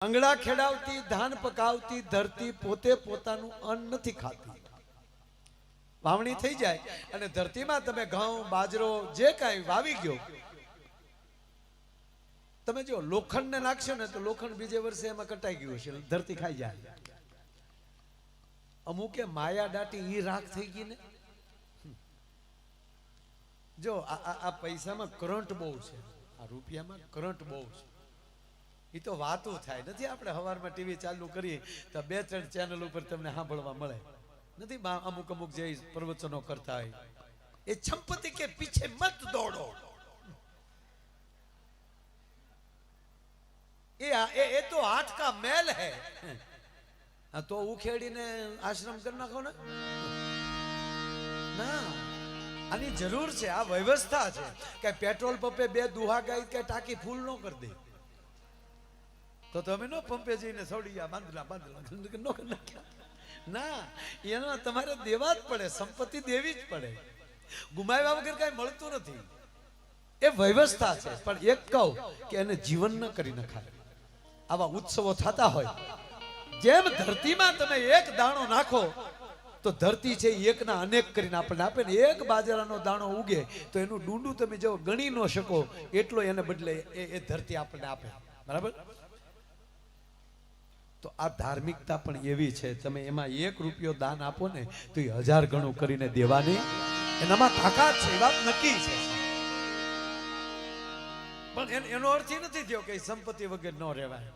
અંગડા ખેડાવતી ધાન પકાવતી ધરતી પોતે પોતાનું અન્ન નથી ખાતી. વાવણી થઈ જાય અને ધરતીમાં તમે ઘઉં બાજરો જે કાંઈ વાવી ગયો, તમે જો લોખંડ ને નાખશો ને તો લોખંડ બીજે વર્ષે એમાં કટાઈ ગયું છે, ધરતી ખાઈ જાય. અમુકે માયા દાટી ઈ રાખ થઈ ગઈ ને. જો આ પૈસામાં કરંટ બહુ છે, આ રૂપિયામાં કરંટ બહુ છે. એ તો વાતો થાય નથી. આપણે સવારમાં ટીવી ચાલુ કરીએ તો 2-3 ચેનલ ઉપર તમને સાંભળવા મળે નથી. અમુક અમુક જે પ્રવચનો કરતા હોય, એ સંપત્તિ કે પીછે મત દોડો, એ તો હાથ કા મેલ હે. તો ઉખેડીને આશ્રમ કરી નાખો ને. ના, આની જરૂર છે. આ વ્યવસ્થા છે કે પેટ્રોલ પંપે 2 દુહા ગાય કે ટાંકી ફૂલ ન કરી દે તો તમે નો પંપે જઈને છોડી બાંધલા ના, એનો તમારે દેવા જ પડે, સંપત્તિ દેવી જ પડે. ગુમાવ્યા વગર કઈ મળતું નથી. એ વ્યવસ્થા છે. પણ એક કહું કે એને જીવન ન કરી નખાય. આવા ઉત્સવો થતા હોય, જેમ ધરતીમાં તમે એક દાણો નાખો તો ધરતી છે એકના અનેક કરીને આપણને આપે ને. એક બાજરાનો દાણો ઉગે તો એનું ડૂંડું તમે જો ગણી ન શકો એટલો એને બદલે એ ધરતી આપણને આપે. બરાબર? તો આ ધાર્મિકતા પણ એવી છે, તમે એમાં 1 રૂપિયો દાન આપો ને તો એ 1000 ગણું કરીને દેવાની એનામાં તાકાત છે. એ વાત નક્કી છે. પણ એનો અર્થ એ નથી થયો કે સંપત્તિ વગર ન રહેવાય.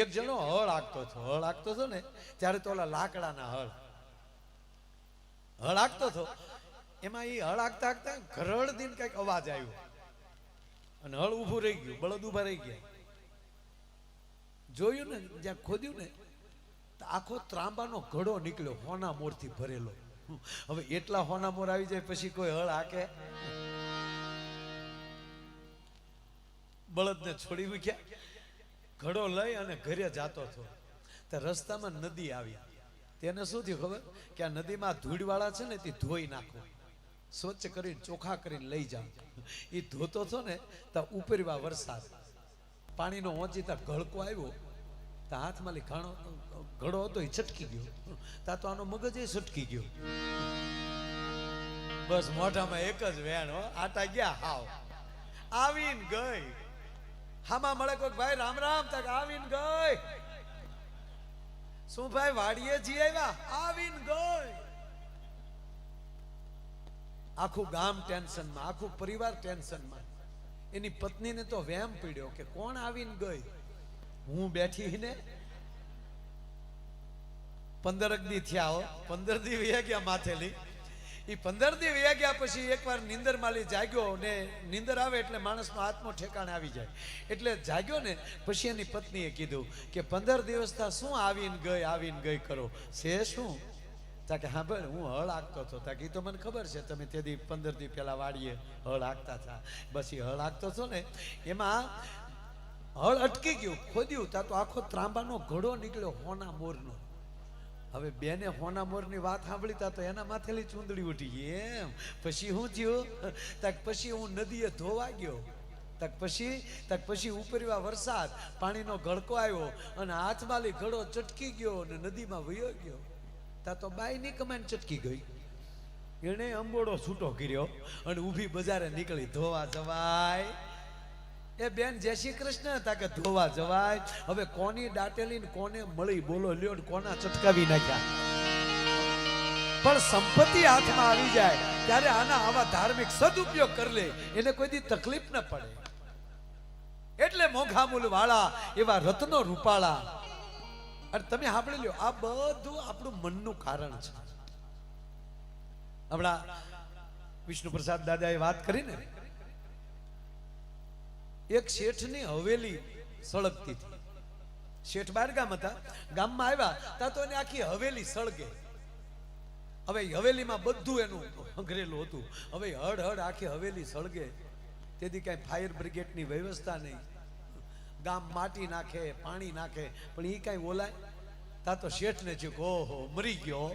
એક જણો હળ હાંકતો હતો ને, ત્યારે તો ઓલા લાકડાના હળ હાંકતો હતો. એમાં એ હળ હાંકતા હાંકતા ઘરડ દિન કઈક અવાજ આવ્યો અને હળ ઊભું રહી ગયું, બળદ ઊભા રહી ગયા. જોયું ને, જ્યાં ખોદ્યું ને તો આખો ત્રાંબાનો ઘડો નીકળ્યો, હોના મોરથી ભરેલો. હવે એટલા હોના મોર આવી જાય પછી કોઈ હળ હાકે? બળદને છોડી મૂક્યા, ઘડો લઈ અને ઘરે જાતો હતો. તો રસ્તામાં નદી આવી. તેને શું થયું ખબર? કે આ નદીમાં ધૂળવાળા છે ને તે ધોઈ નાખો, સ્વચ્છ કરીને ચોખ્ખા કરીને લઈ જાઓ. એ ધોતો હતો ને તો ઉપરવા વરસાદ, પાણીનો ઓચિતા ગળકો આવ્યો તો હાથમાં ઘડો હતો એ છટકી ગયો. તા તો આનો મગજ એ છટકી ગયો. બસ મોઢામાં એક જ વેણ, આટા ગયા હાવ. આવીને ગઈ. હામાં મળે કોઈ ભાઈ રામ રામ, તક આવીને ગઈ. શું ભાઈ વાડીએ જી આવ્યા? આવીને ગઈ. આખું ગામ ટેન્શનમાં, આખું પરિવાર ટેન્શનમાં. એની પત્નીને તો વેમ પીડ્યો કે કોણ આવીને ગઈ? હું બેઠી ને 15 દી થયા. 15 દી વયા ગયા માથેલી. એ 15 દી વયા ગયા પછી એકવાર નીંદર માલી જાગ્યો ને. નીંદર આવે એટલે માણસનો આત્મો ઠેકાણે આવી જાય. એટલે જાગ્યો ને પછી એની પત્નીએ કીધું કે 15 દિવસથી શું આવીને ગઈ કરો છે શું? તાકે હા ભાઈ, હું હળ હાંકતો હતો. તાકે એ તો મને ખબર છે, તમે તે દી 15 દી પહેલા વાડીએ હળ હાંકતા હતા. બસ એ હળ હાંકતો હતો ને, એમાં હળ અટકી ગયું, ખોદ્યું તા તો આખો ત્રાંબાનો ઘડો નીકળ્યો હોના મોરનો. હવે બેને હોના મોરની વાત સાંભળી તા તો એના માથેલી ચૂંદડી ઉઠી ગઈ. એમ પછી શું થયું? તાક પછી હું નદીએ ધોવા ગયો. તાક પછી ઉપરવા વરસાદ, પાણીનો ગળકો આવ્યો અને હાથમાલી ઘડો ચટકી ગયો અને નદીમાં વયો ગયો. તા તો બાઈની કમાન ચટકી ગઈ. એને અંબોડો છૂટો કર્યો અને ઊભી બજારે નીકળી. ધોવા જવાય? એ બેન જય શ્રી કૃષ્ણ. તાકે ધોવા જવાય? હવે કોની દાટેલી ને કોને મળી? બોલો લ્યો, કોના ચટકાવી નાખ્યા? પણ સંપત્તિ હાથમાં આવી જાય ત્યારે આવા ધાર્મિક સદુપયોગ કરી લે, એને કોઈ દી તકલીફ ન પડે. એટલે મોંઘા મૂલ વાળા એવા રત્નો રૂપાળા. અને તમે સાંભળી લ્યો, આ બધું આપણું મનનું કારણ છે. હમણાં વિષ્ણુ પ્રસાદ દાદાએ વાત કરી ને, એક શેઠની હવેલી સળગતી હતી. શેઠ બહાર ગામ હતા, ગામમાં આવ્યા તા તો એને આખી હવેલી સળગે. હવે હવેલીમાં બધું એનું હંગરેલું હતું. હવે હડ આખી હવેલી સળગે. તેથી કઈ ફાયર બ્રિગેડની વ્યવસ્થા નહીં. ગામ માટી નાખે, પાણી નાખે, પણ એ કઈ ઓલાય? તા તો શેઠને થયું કે ઓહો મરી ગયો.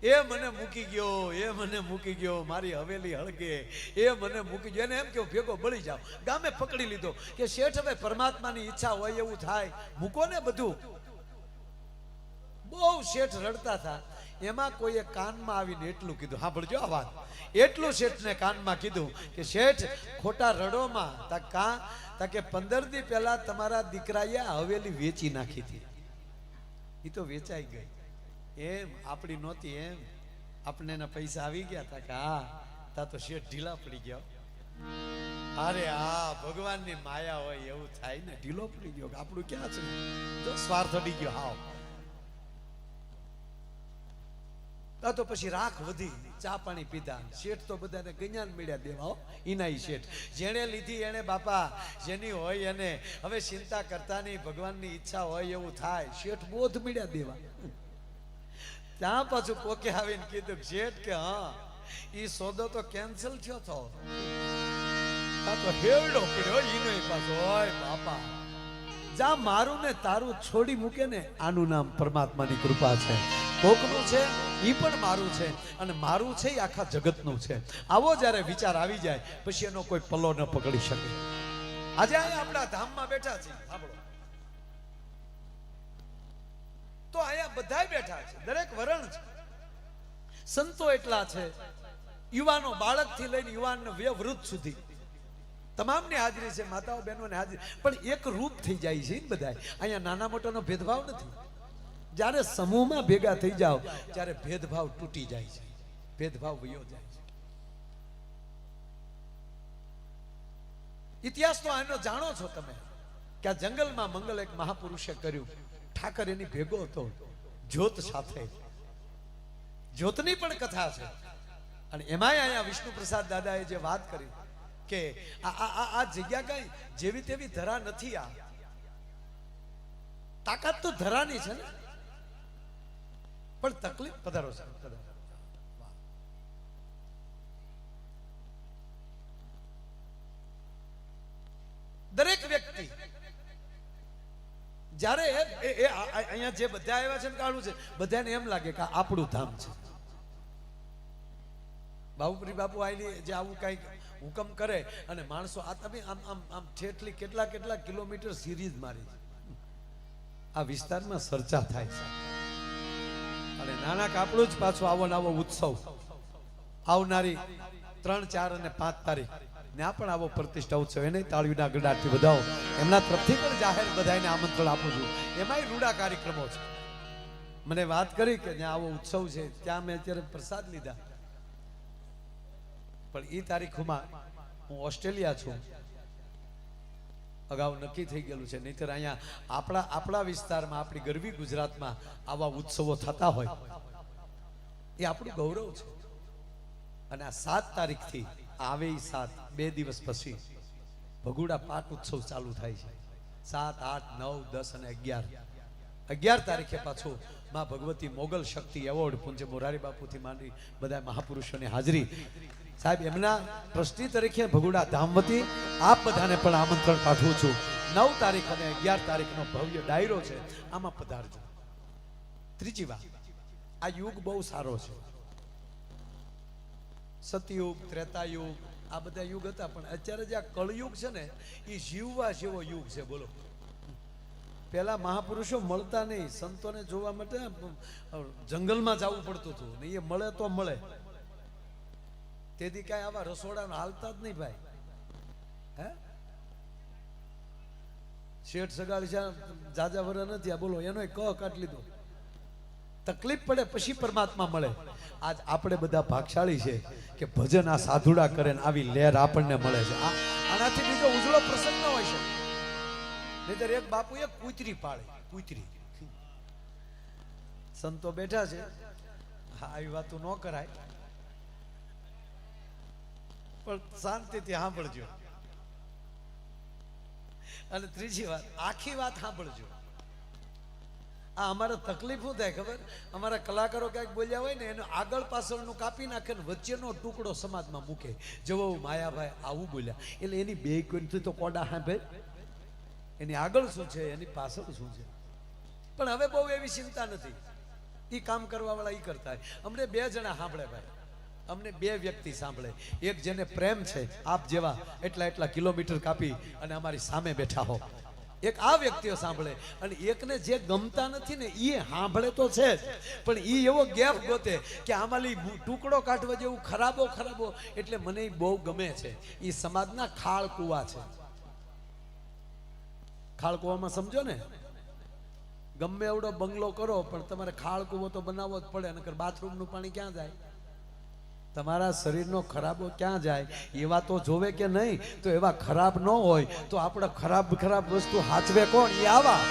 એ મને મૂકી ગયો, એ મને મૂકી ગયો, મારી હવેલી હળગે, એ મને મૂકી ગયો. એને એમ કે ભેગો બળી જાવ. ગામે પકડી લીધો કે શેઠ હવે પરમાત્માની ઈચ્છા હોય એવું થાય, મૂકો ને બધું. બહુ શેઠ રડતા હતા. એમાં કોઈએ કાનમાં આવીને એટલું કીધું, સાંભળજો આ વાત, એટલું શેઠને કાનમાં કીધું કે શેઠ ખોટા રડોમાં તા કે 15 દી પહેલા તમારા દીકરાએ હવેલી વેચી નાખી હતી, એ તો વેચાઈ ગઈ. એમ આપણી નહોતી, એમ આપણે એના પૈસા આવી ગયા હતા કે હા, તા તો શેઠ ઢીલા પડી ગયા. અરે હા, ભગવાનની માયા હોય એવું થાય ને, ઢીલો પડી ગયો. આપણું ક્યાં છે, જો સ્વાર્થ અડી ગયો. હાવ તો પછી રાખ વધી, ચા પાણી પીધા. શેઠ તો બધાને ગણ્યા મળ્યા દેવા. ઈનાઈ શેઠ જેણે લીધી એને બાપા, જેની હોય એને હવે ચિંતા કરતા નહીં, ભગવાનની ઈચ્છા હોય એવું થાય. શેઠ બોધ મળ્યા દેવા. ત્યાં પાછું કોકે આવીને કીધું શેઠ કે હા, ઈ સોદો તો કેન્સલ થયો તો હેવડો પડ્યો ઈનો પાછો. હોય બાપા, જા મારું ને તારું છોડી મૂકે ને, આનું નામ પરમાત્માની કૃપા છે. કોકનું છે ઈ પણ મારું છે, અને મારું છે એ આખા જગતનું છે. આવો જ્યારે વિચાર આવી જાય પછી એનો કોઈ પલ્લો ન પકડી શકે. આજે અહીંયા આપણા ધામમાં બેઠા છીએ, સાંભળો તો અહીંયા બધાય બેઠા છે, દરેક વરણ છે, સંતો એટલા છે, યુવાનો, બાળકથી લઈને યુવાન વૃદ્ધ સુધી તમામની હાજરી છે, માતાઓ બહેનોની હાજરી. પણ એક રૂપ થઈ જાય છે બધા. અહીંયા નાના મોટાનો ભેદભાવ નથી. જ્યારે સમૂહમાં ભેગા થઈ જાઓ ત્યારે ભેદભાવ તૂટી જાય છે, ભેદભાવ વયો જાય છે. ઇતિહાસ તો આનો જાણો છો તમે કે આ જંગલમાં મંગલ એક મહાપુરુષે કર્યું. ઠાકર એની ભેગો હતો, જ્યોત સાથે. જ્યોતની પણ કથા છે. અને એમાંય અહીંયા વિષ્ણુ પ્રસાદ દાદાએ જે વાત કરી કે આ જગ્યા કઈ જેવી તેવી ધરા નથી. આ તાકાત તો ધરાની છે ને, પણ તકલીફ. પધારો સાહેબ, પધારો. દરેક વ્યક્તિ જ્યારે અહીંયા જે બધા આવ્યા છે ને કાળું છે, બધાને એમ લાગે કે આપણું ધામ છે. બાબુપુરી બાપુ આયલી જે આવું કઈક હુકમ કરે અને માણસો આ તમે આમ આમ આમ ઠેઠલી કેટલા કિલોમીટર સિરીઝ મારી આ વિસ્તારમાં ચર્ચા થાય છે. અને નાના કાપડું જ પાછું આવો ને આવો ઉત્સવ આવનારી 3, 4 અને 5 તારીખ ત્યાં પણ આવો પ્રતિષ્ઠા ઉત્સવ, એને તાળીના ગડાટથી વધાવો. એમના તરફથી પણ જાહેર બધાને આમંત્રણ આપું છું. એમાંય રૂડા કાર્યક્રમો છે. મને વાત કરી કે જ્યાં આવો ઉત્સવ છે ત્યાં મેં અત્યારે પ્રસાદ લીધા, પણ એ તારીખમાં હું ઓસ્ટ્રેલિયા છું, અગાઉ નક્કી થઈ ગયેલું છે. નહીતર અહીંયા આપણા વિસ્તારમાં, આપણી ગરવી ગુજરાતમાં આવા ઉત્સવો થતા હોય એ આપણું ગૌરવ છે. અને આ 7 તારીખથી આવે 7 2 દિવસ પછી ભગુડા પાટ ઉત્સવ ચાલુ થાય છે. 7, 8, 9, 10 અને 11 તારીખે પાછું માં ભગવતી મોગલ શક્તિ એવોર્ડ પૂજ્ય મોરારી બાપુથી માંડી બધા મહાપુરુષોની હાજરી. સાહેબ, એમના ટ્રસ્ટી તરીકે ભગુડા ધામવતી આપ બધાને પણ આમંત્રણ પાઠવું છું. 9 તારીખ અને 11 તારીખનો ભવ્ય ડાયરો છે, આમાં પધારજો. ત્રીજી વાત, આ યુગ બહુ સારો છે. સતયુગ, ત્રેતાયુગ, આ બધા યુગ હતા, પણ અત્યારે જે આ કળયુગ છે ને એ જીવવા જેવો યુગ છે. બોલો, પેલા મહાપુરુષો મળતા નહીં, સંતોને જોવા માટે જંગલમાં જવું પડતું હતું ને, એ મળે તો મળે. તેથી કાંઈ આવા રસોડા હાલતા જ નહીં ભાઈ. હે, શેઠ સગાડી છે જાજા વર નથી, બોલો એનો ક કાઢ લીધો. તકલીફ પડે પછી પરમાત્મા મળે. આજ આપણે બધા ભાગશાળી છે કે ભજન આ સાધુડા કરે ને આવી લહેર આપણને મળે છે. આનાથી બીજો ઉજળો પ્રસંગ ન હોય છે. નહીતર એક બાપુ એક કૂતરી પાળે, કૂતરી. સંતો બેઠા છે, હા આવી વાતો ન કરાય, પણ શાંતિથી સાંભળજો. અને ત્રીજી વાત, આખી વાત સાંભળજો. આ અમારે તકલીફ શું થાય ખબર? અમારા કલાકારો ક્યાંક બોલ્યા હોય ને એનો આગળ પાછળનું કાપી નાખે ને વચ્ચેનો ટુકડો સમાજમાં મૂકે. જવો માયાભાઈ આવું બોલ્યા, એટલે એની બે કોઈથી તો કોડા સાંભળે, એની આગળ શું છે, એની પાછળ શું છે. પણ હવે બહુ એવી ચિંતા નથી. એ કામ કરવા વાળા એ કરતા હોય. અમને બે જણા સાંભળે ભાઈ, અમને બે વ્યક્તિ સાંભળે. એક જેને પ્રેમ છે આપ જેવા એટલા કિલોમીટર કાપી અને અમારી સામે બેઠા હો, એક આ વ્યક્તિઓ સાંભળે. અને એકને જે ગમતા નથી ને એ સાંભળે તો છે જ, પણ એ એવો ગેપ ગોતે કે આમાંલી ટુકડો કાઢવા જેવું ખરાબો એટલે મને ઈ બહુ ગમે છે. એ સમાજના ખાળ કુવા છે. ખાળ કુવામાં સમજો ને, ગમે એવડો બંગલો કરો પણ તમારે ખાળ કુવો તો બનાવવો જ પડે, નકર બાથરૂમનું પાણી ક્યાં જાય? તમારા શરીરનો ખરાબો ક્યાં જાય? એવા તો જોવે કે નહીં? તો એવા ખરાબ ન હોય તો આપણે ખરાબ વસ્તુ હાચવે કોણ? એ આવા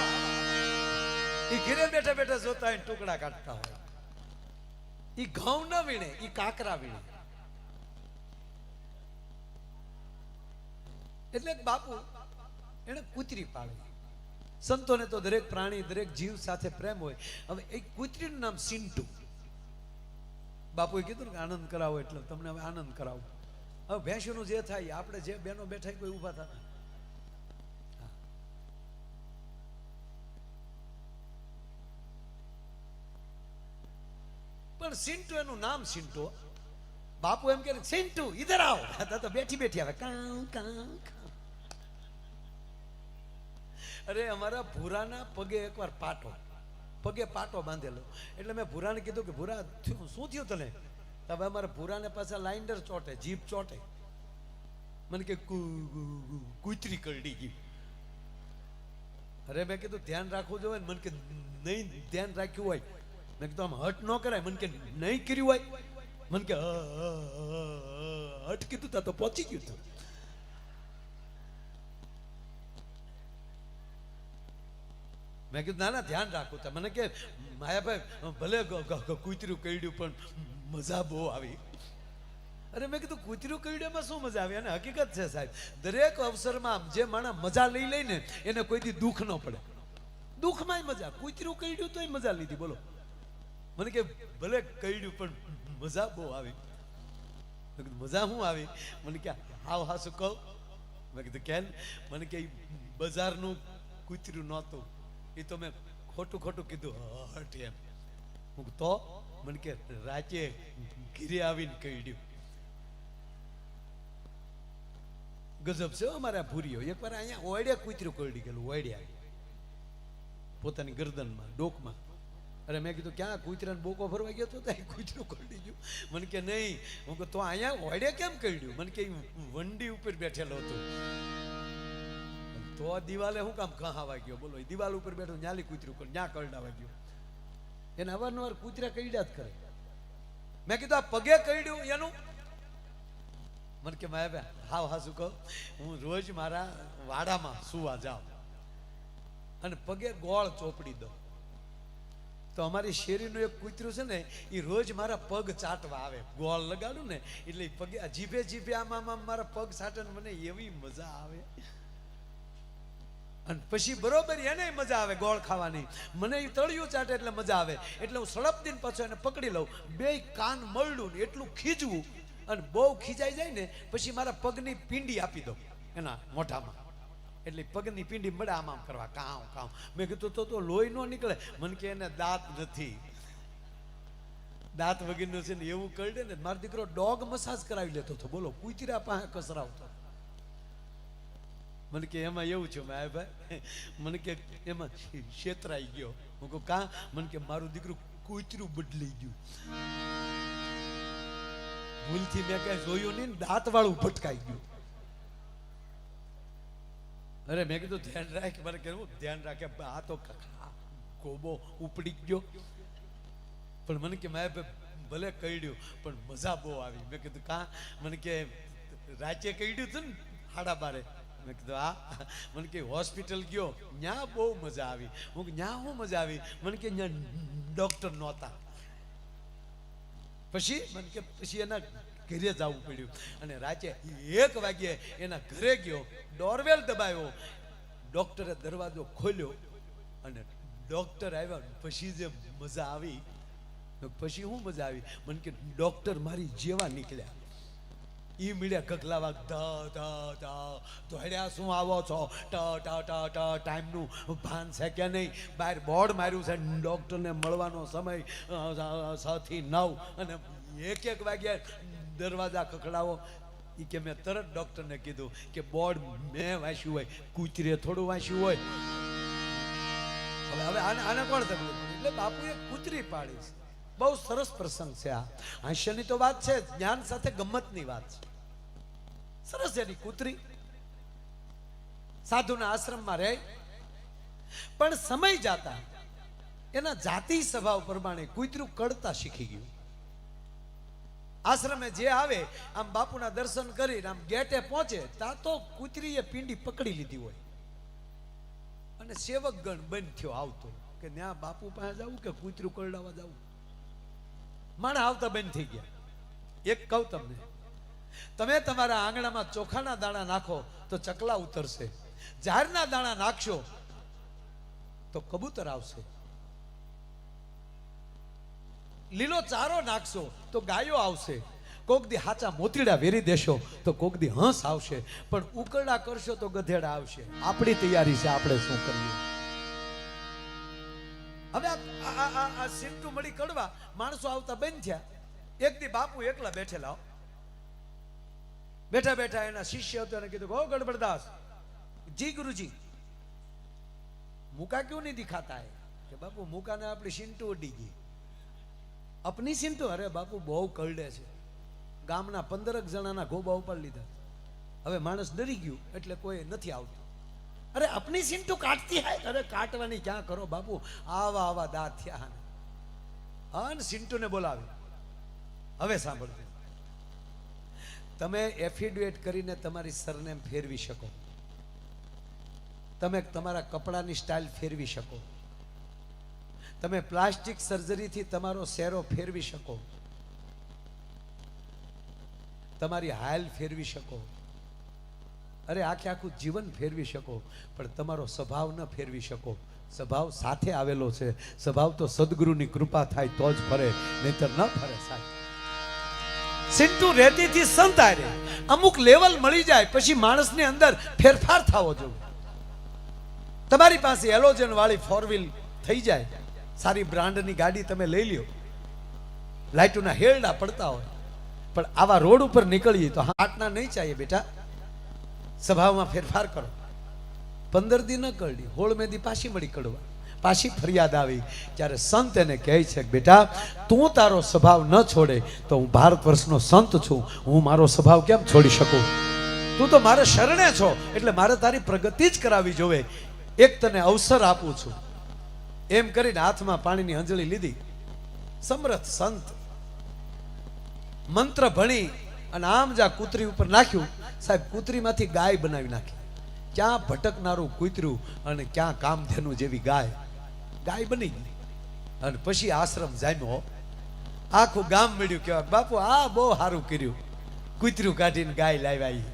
એ ઘરે બેઠા બેઠા જોતા હોય ટુકડા કાઢતા હોય. એ ઘઉં ન વીણે, એ કાકરા વીણે. એટલે બાપુ એને કૂતરી પાડી. સંતોને તો દરેક પ્રાણી દરેક જીવ સાથે પ્રેમ હોય. હવે એ કૂતરીનું નામ સિન્ટુ. બાપુએ કીધું કે આનંદ કરાવો, એટલે તમને હવે આનંદ કરાવો. હવે ભેંસોનું જે થાય, આપણે જે બેનો બેઠા કોઈ ઊભા થતા. પણ સિન્ટુ એનું નામ સિન્ટુ. બાપુ એમ કે સિન્ટુ ઇધર આવો, તો બેઠી આવે કાઉ કાઉ. અરે અમારા ભૂરાના પગે એકવાર પગે પાટો બાંધેલો. એટલે મેં ભૂરાને કીધું કે ભૂરા શું થયું તને? હવે અમારા ભૂરાને પાછા લાઇન્ડર ચોટે, જીભ ચોટે. મને કે કૂતરી કરડી ગઈ. અરે મેં કીધું ધ્યાન રાખવું જોઈએ ને. મને કે નહીં ધ્યાન રાખ્યું હોય. મેં કીધું આમ હટ ન કરાય. મને કે નહીં કર્યું હોય. મને કે હટ કીધું તા તો પહોંચી ગયું તું. મેં કીધું ના ધ્યાન રાખું. તા મને કે માયાભાઈ ભલે કૂતરું કરડ્યું પણ મજા બહુ આવી. અરે મેં કીધું કૂતરું કરડ્યામાં શું મજા આવી? અને હકીકત છે સાહેબ, દરેક અવસરમાં જે માણસ મજા લઈ લઈને એને કોઈ દી દુઃખ ન પડે. દુઃખમાંય મજા. કૂતરું કરડ્યું તોય મજા લીધી. બોલો. મને કે ભલે કરડ્યું પણ મજા બહુ આવી. મેં કીધું મજા શું આવી? મને કે હાવ હાસું કહું. મેં કીધું કેમ? મને કે બજારનું કૂતરું નહોતું, એ તો મેં ખોટું કીધું હટ એમ. હું તો મને કે રાતે ઘીરે આવીને કરડ્યું. ગજબ છે અમારા ભૂરીઓ. એકવાર અહીંયા ઓયડે કૂતરું કરડી ગયેલું. ઓયડ્યા પોતાની ગરદનમાં, ડોકમાં. અરે મેં કીધું ક્યાં કૂતરાને બોકો ભરવા ગયો તો કૂતરું કરડી ગયું. મને કે નહીં. હું કહું તો અહીંયા ઓયડે કેમ કરડ્યું? મને કે વંડી ઉપર બેઠેલો હતો. તો દિવાલે શું કામ કહાવા ગયો? બોલો. એ દિવાલ ઉપર બેઠો ન્યાલી કૂતરું કર ન્યા કરડાવા ગયો. એને અવારનવાર કૂતરા કરડ્યા જ કરે. મેં કીધું આ પગે કરડ્યું એનું? મને કે માયા હાવ હાસું કહું, હું રોજ મારા વાડામાં સુવા જાઉં અને પગે ગોળ ચોપડી દઉં. તો અમારી શેરીનું એક કૂતરું છે ને, એ રોજ મારા પગ ચાટવા આવે. ગોળ લગાડું ને એટલે પગે જીભે આમાં મારા પગ ચાટે ને મને એવી મજા આવે. અને પછી બરોબર એને મજા આવે ગોળ ખાવાની. મને એ તળિયું ચાટે એટલે મજા આવે. એટલે હું સળપ દિન પાછો એને પકડી લઉં, બે કાન મળડું ને એટલું ખીજવું, અને બહુ ખીજાઈ જાય ને પછી મારા પગની પિંડી આપી દઉં એના મોઢામાં. એટલે પગની પિંડી મળે આમ કરવા કામ. મેં કીધું તો લોહી ન નીકળે? મને કે એને દાંત નથી, દાંત વગરનું છે ને એવું કરડે ને. મારો દીકરો ડોગ મસાજ કરાવી લેતો હતો. બોલો. કૂતરા પાસે કસરાવતો. મને કે એમાં એવું છે ભાઈ, મને કે એમાં છેતરાઈ ગયો. હું કહું કા? મને કે મારું દીકરું કૂતરું બદલાઈ ગયું. ભૂલથી મેં કઈ જોયું નહીં, દાંત વાળું ભટકાઈ ગયું. અરે મેં કીધું ધ્યાન રાખ. મને કેવું ધ્યાન રાખે? આ તો ગોબો ઉપડી ગયો. પણ મને કે મારે ભલે કરડ્યું પણ મજા બહુ આવી. મેં કીધું કા? મને કે રાતે કરડ્યું હતું ને 12:30. મેં કીધું હા. મને કે હોસ્પિટલ ગયો, ત્યાં બહુ મજા આવી. હું ત્યાં શું મજા આવી? મને કે ત્યાં ડોક્ટર નહોતા. પછી મને કે પછી એના ઘરે જવું પડ્યું. અને રાતે 1 વાગ્યે એના ઘરે ગયો, ડોરવેલ દબાવ્યો, ડોક્ટરે દરવાજો ખોલ્યો અને ડોક્ટર આવ્યા. પછી જે મજા આવી, પછી શું મજા આવી? મને કે ડોક્ટર મારી જેવા નીકળ્યા. ઈ મીડિયા ગગલાવા દોડ્યા શું આવો છો ટાઈમનું ભાન છે કે નહીં? બહાર બોર્ડ માર્યું છે ડૉક્ટરને મળવાનો સમય 6 થી 9 અને 1 વાગ્યા દરવાજા ખખડાવો. એ કે મેં તરત ડૉક્ટરને કીધું કે બોર્ડ મેં વાંચ્યું હોય, કૂતરીએ થોડું વાંચ્યું હોય. હવે આને કોણ તકલીફ? એટલે બાપુએ કૂતરી પાડી છે. બહુ સરસ પ્રસંગ છે આ. હાસ્યની તો વાત છે, જ્ઞાન સાથે ગમ્મતની વાત છે. સરસ એની કૂતરી સાધુના આશ્રમમાં રહે, પણ સમય જાતા એના જાતિ સ્વભાવ પ્રમાણે કૂતરું કડતા શીખી ગયું. આશ્રમે જે આવે આમ બાપુના દર્શન કરીને આમ ગેટે પહોંચે ત્યાં તો કૂતરીએ પીંડી પકડી લીધી હોય અને સેવકગણ બંધ થયો આવતો કે ત્યાં બાપુ પાસે જવું કે કૂતરું કરડાવવા જવું. માણસ આવતા બંધ થઈ ગયા. એક કહું તમને, તમે તમારા આંગણામાં ચોખાના દાણા નાખો તો ચકલા ઉતરશે, ઝાડના દાણા નાખશો તો કબૂતર આવશે, લીલો ચારો નાખશો તો ગાયો આવશે, કોક દી હાચા મોતીડા વેરી દેશો તો કોક દી હંસ આવશે, પણ ઉકરડા કરશો તો ગધેડા આવશે. આપણી તૈયારી છે, આપણે શું કરીએ? હવે આ સિંટુ મળી કડવા માણસો આવતા બંધ થયા. એક દી બાપુ એકલા બેઠેલા, બેઠા બેઠા એના શિષ્ય હતો એને કીધું, ઓ ગડબડદાસ જી ગુરુજી મુકા ક્यों नहीं दिखाता है? કે બાપુ મુકાને આપણી સિંટુ ઉડી ગઈ. अपनी सिंटू? अरे बापू बहु करडे છે. ગામના 15 જણાના ગોબા ઉપર લીધા. હવે માણસ ડરી ગયું એટલે કોઈ નથી આવતું. અરે अपनी सिंटू કાટતી હે? અરે કાટવાની ક્યાં કરો બાપુ, આવા દાંત થયા. અન સિંટુને બોલાવી. હવે સાંભળજો, તમે એફિડેવિટ કરીને તમારી સરનેમ ફેરવી શકો, તમે તમારા કપડાની સ્ટાઇલ ફેરવી શકો, તમે પ્લાસ્ટિક સર્જરીથી તમારો શેરો ફેરવી શકો, તમારી હાલ ફેરવી શકો, અરે આખું જીવન ફેરવી શકો, પણ તમારો સ્વભાવ ન ફેરવી શકો. સ્વભાવ સાથે આવેલો છે. સ્વભાવ તો સદગુરુની કૃપા થાય તો જ ફરે, નહીતર ન ફરે સાહેબ. સિંટુ રેતીથી સંત આરે અમુક લેવલ મળી જાય પછી માણસની અંદર ફેરફાર થવો જોઈએ. તમારી પાસે એલોજન વાળી 4 વ્હીલ થઈ જાય, સારી બ્રાન્ડની ગાડી તમે લઈ લ્યો, લાઇટોના હેરડા પડતા હોય, પણ આવા રોડ ઉપર નીકળીએ તો હાટના નહીં ચાહીએ બેટા. સ્વભાવમાં ફેરફાર કરો. 15 દી ન કરડી, 16મે દી પાછી મળી કડવા, પાછી ફરિયાદ આવી ત્યારે સંત એને કહે છે કે બેટા તું તારો સ્વભાવ ન છોડે તો હું ભારત વર્ષનો સંત છું, હું મારો સ્વભાવ કેમ છોડી શકું? તું તો મારે શરણે છો એટલે મારે તારી પ્રગતિ જ કરાવી જોવે. એક તને અવસર આપું છું. એમ કરીને હાથમાં પાણીની હંજળી લીધી. સમર્થ સંત મંત્ર ભણી અને આમ જા કૂતરી ઉપર નાખ્યું. સાહેબ કૂતરીમાંથી ગાય બનાવી નાખી. ક્યાં ભટકનારું કૂતરું અને ક્યાં કામધેનું જેવી ગાય. ગાય બની ગઈ અને પછી આશ્રમ જામ્યો. આખું ગામ મળ્યું કેવા બાપુ આ બહુ સારું કર્યું, કૂતરું કાઢીને ગાય લાવ્યા.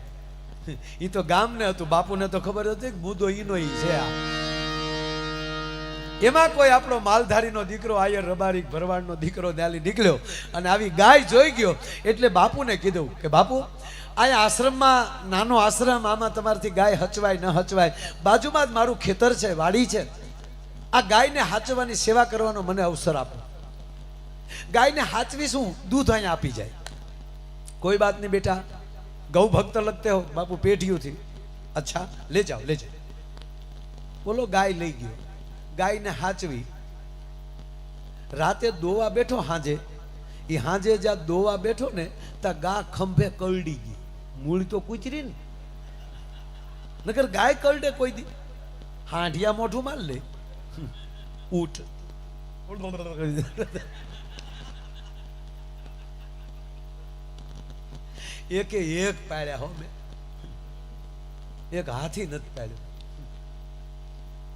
એ તો ગામને હતું, બાપુને તો ખબર હતી કે મુદ્દો ઈનો ઈ છે. એમાં કોઈ આપણો માલધારીનો દીકરો આયર રબારી ભરવાડનો દીકરો ત્યાંથી નીકળ્યો અને આવી ગાય જોઈ ગયો એટલે બાપુને કીધું કે બાપુ આ આશ્રમમાં નાનો આશ્રમ, આમાં તમારાથી ગાય હચવાય ન હચવાય, બાજુમાં જ મારું ખેતર છે, વાડી છે, આ ગાયને હાચવાની સેવા કરવાનો મને અવસર આપો. ગાયને હાચવી શું, દૂધ અહીંયા આપી જાય. કોઈ બાત નહીં બેટા, ગૌ ભક્ત લગતે હો બાપુ પેઢીઓ થી. અચ્છા લે જાઓ લે જાઓ. બોલો ગાય લઈ ગયો, ગાયને હાચવી. રાતે દોવા બેઠો હાંજે, એ હાંજે જ્યાં દોવા બેઠો ને ત્યાં ગા ખંભે કરડી ગઈ. મૂળ તો કૂતરી ને, નકર ગાય કરડે કોઈ દી? હાંઢિયા મોઢું માર લે. ઊઠ એક પાડ્યા હો મેં, એક હાથી નથી પાડ્યો.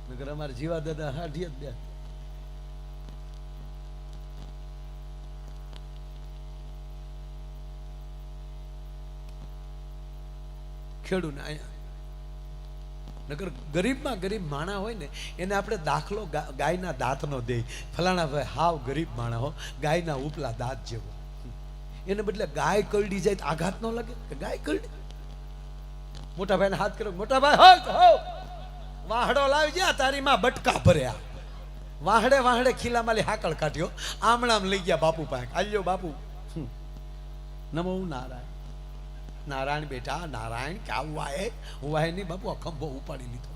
નકર અમારે જીવા દાદા હાંઢી જ દે. ખેડૂને અહીંયા નકર ગરીબમાં ગરીબ માણા હોય ને એને આપણે દાખલો ગાયના દાંતનો દે. ફલાણા ભાઈ હાવ ગરીબ માણા હો, ગાયના ઉપલા દાંત જેવો. એને બદલે ગાય કરડી જાય તો આઘાત ન લાગે કે ગાય કરડી? મોટા ભાઈને હાથ કર્યો, મોટા ભાઈ હો વાહડો લાવી જા, તારી માં બટકા ભર્યા. વાહડે વાહડે ખીલામાલી હાકળ કાઢ્યો, આમણામ લઈ ગયા બાપુ પાસે. આલ્યો બાપુ, નમો નારાયણ. નારાયણ બેટા નારાયણ, ક્યાં હુઆ હે? હુઆ હે નહીં બાપુ, ખંભો ઉપાડી લીધો.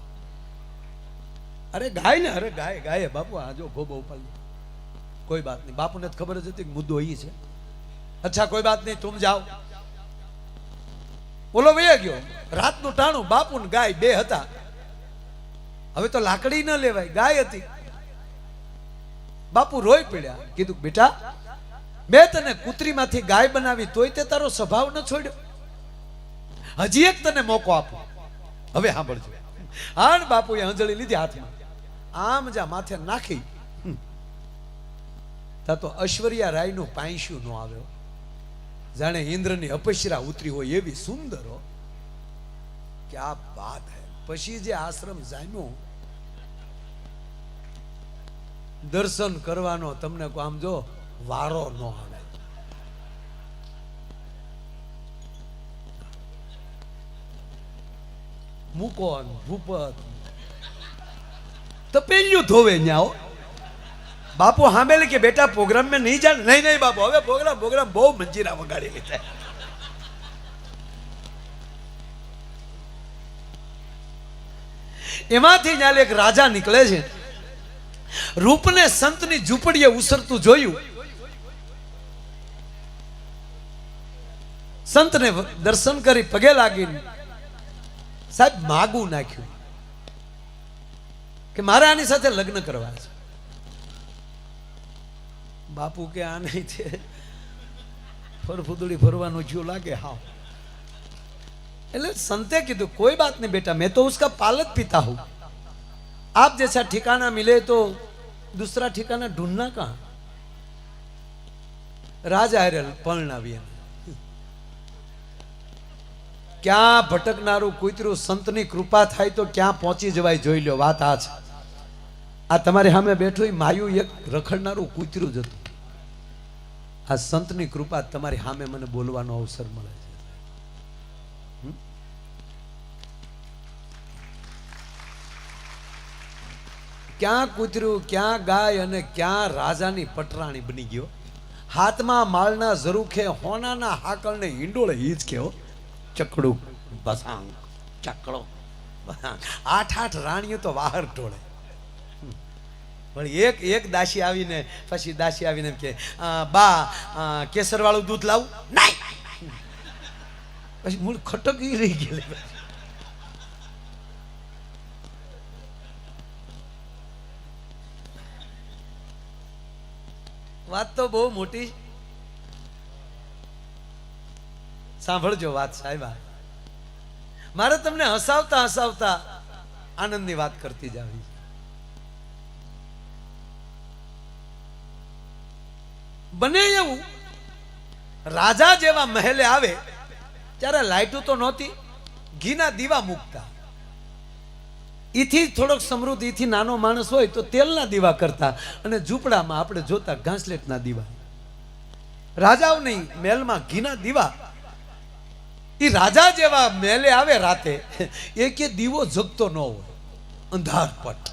અરે ગાય ને, અરે ગાય ગાય બાપુ, આ જો ખોબો ઉપાડી લીધો. કોઈ બાત નહીં, બાપુ ને ખબર જ હતી કે મુદ્દો એ છે. અચ્છા કોઈ બાત નહીં, તુમ જાઓ. બોલો વયા ગયો. રાતનું ટાણું, બાપુ ને ગાય બે હતા. હવે તો લાકડી ન લેવાય, ગાય હતી. બાપુ રોઈ પડ્યા, કીધું બેટા મેં તને કૂતરીમાંથી ગાય બનાવી તોય તે તારો સ્વભાવ ન છોડ્યો. હજી એક તને મોકો આપો, હવે સાંભળજો. હાણ બાપુએ હંજળી લીધી હાથમાં, આમ જા માથે નાખી તા તો ઐશ્વર્યા રાય નું પાંસ્યું ન આવ્યો. જાણે ઇન્દ્રની અપસરા ઉતરી હોય એવી સુંદર હો. ક્યા વાત હે. પછી જે આશ્રમ જામ્યો, દર્શન કરવાનો તમને આમ જો વારો ન આવે. મુકોન ભૂપત તપેલિયું ધોવે ન્યાઓ. બાપુ હામેલે કે બેટા પ્રોગ્રામ में नहीं जाना. नहीं नहीं बापू, હવે પ્રોગ્રામ બહુ મંજીરા વગાડી લીધા. એમાંથી ન્યાલે એક રાજા નીકળે છે. રૂપને સંતની ઝૂંપડીએ ઉસરતું જોયું. સંતને દર્શન કરી પગે લાગીને સાહેબ માગું નાખ્યું કે મારે આની સાથે લગ્ન કરવા છે. બાપુ કે આ નહીં છે, ફરફુદડી ફરવાનું જ્યું લાગે. હા, એટલે સંતે કીધું કોઈ બાત નહીં બેટા, मैं तो उसका पालक पिता हूं. आप जैसा ठिकाना मिले तो दूसरा ठिकाना ढूंढना कहां. राजा हरे परणावी. ક્યાં ભટકનારું કૂતરું સંતની કૃપા થાય તો ક્યાં પહોંચી જવાય. જોઈ લો, વાત આ છે. આ તમારી સામે બેઠું માયું એક રખડનારું કૂતરું જ હતું. આ સંતની કૃપા તમારી સામે મને બોલવાનો અવસર મળે છે. ક્યાં કૂતરું, ક્યાં ગાય અને ક્યાં રાજાની પટરાણી બની ગયો. હાથમાં માળના ઝરૂખે હોનાના હાકળને હિંડોળે હિંચકે. ચકડું બસાંગ ચકડો બસાંગ. 8 રાણીઓ તો વાહર ટોળે. પણ એક દાસી આવીને પછી દાસી આવીને કે બા કેસર વાળું દૂધ લાવું. નહીં. પછી મૂળ ખટકી રહી ગયેલી. વાત તો બહુ મોટી. સાંભળજો વાત સાહેબ. મારે તમને હસાવતા હસાવતા આનંદની વાત કરતી જાવી. બને એવું રાજા જેવા મહેલે આવે ત્યારે લાઈટું તો નહોતી, ઘીના દીવા મૂકતા. ઈથી થોડોક સમૃદ્ધ, ઈથી નાનો માણસ હોય તો તેલના દીવા કરતા, અને ઝૂંપડામાં આપણે જોતા ઘાસલેટના દીવા. રાજાઓ નહીં, મહેલમાં ઘીના દીવા. એ રાજા જેવા મહેલે આવે રાતે, એક દીવો જગતો ન હોય, અંધારપટ.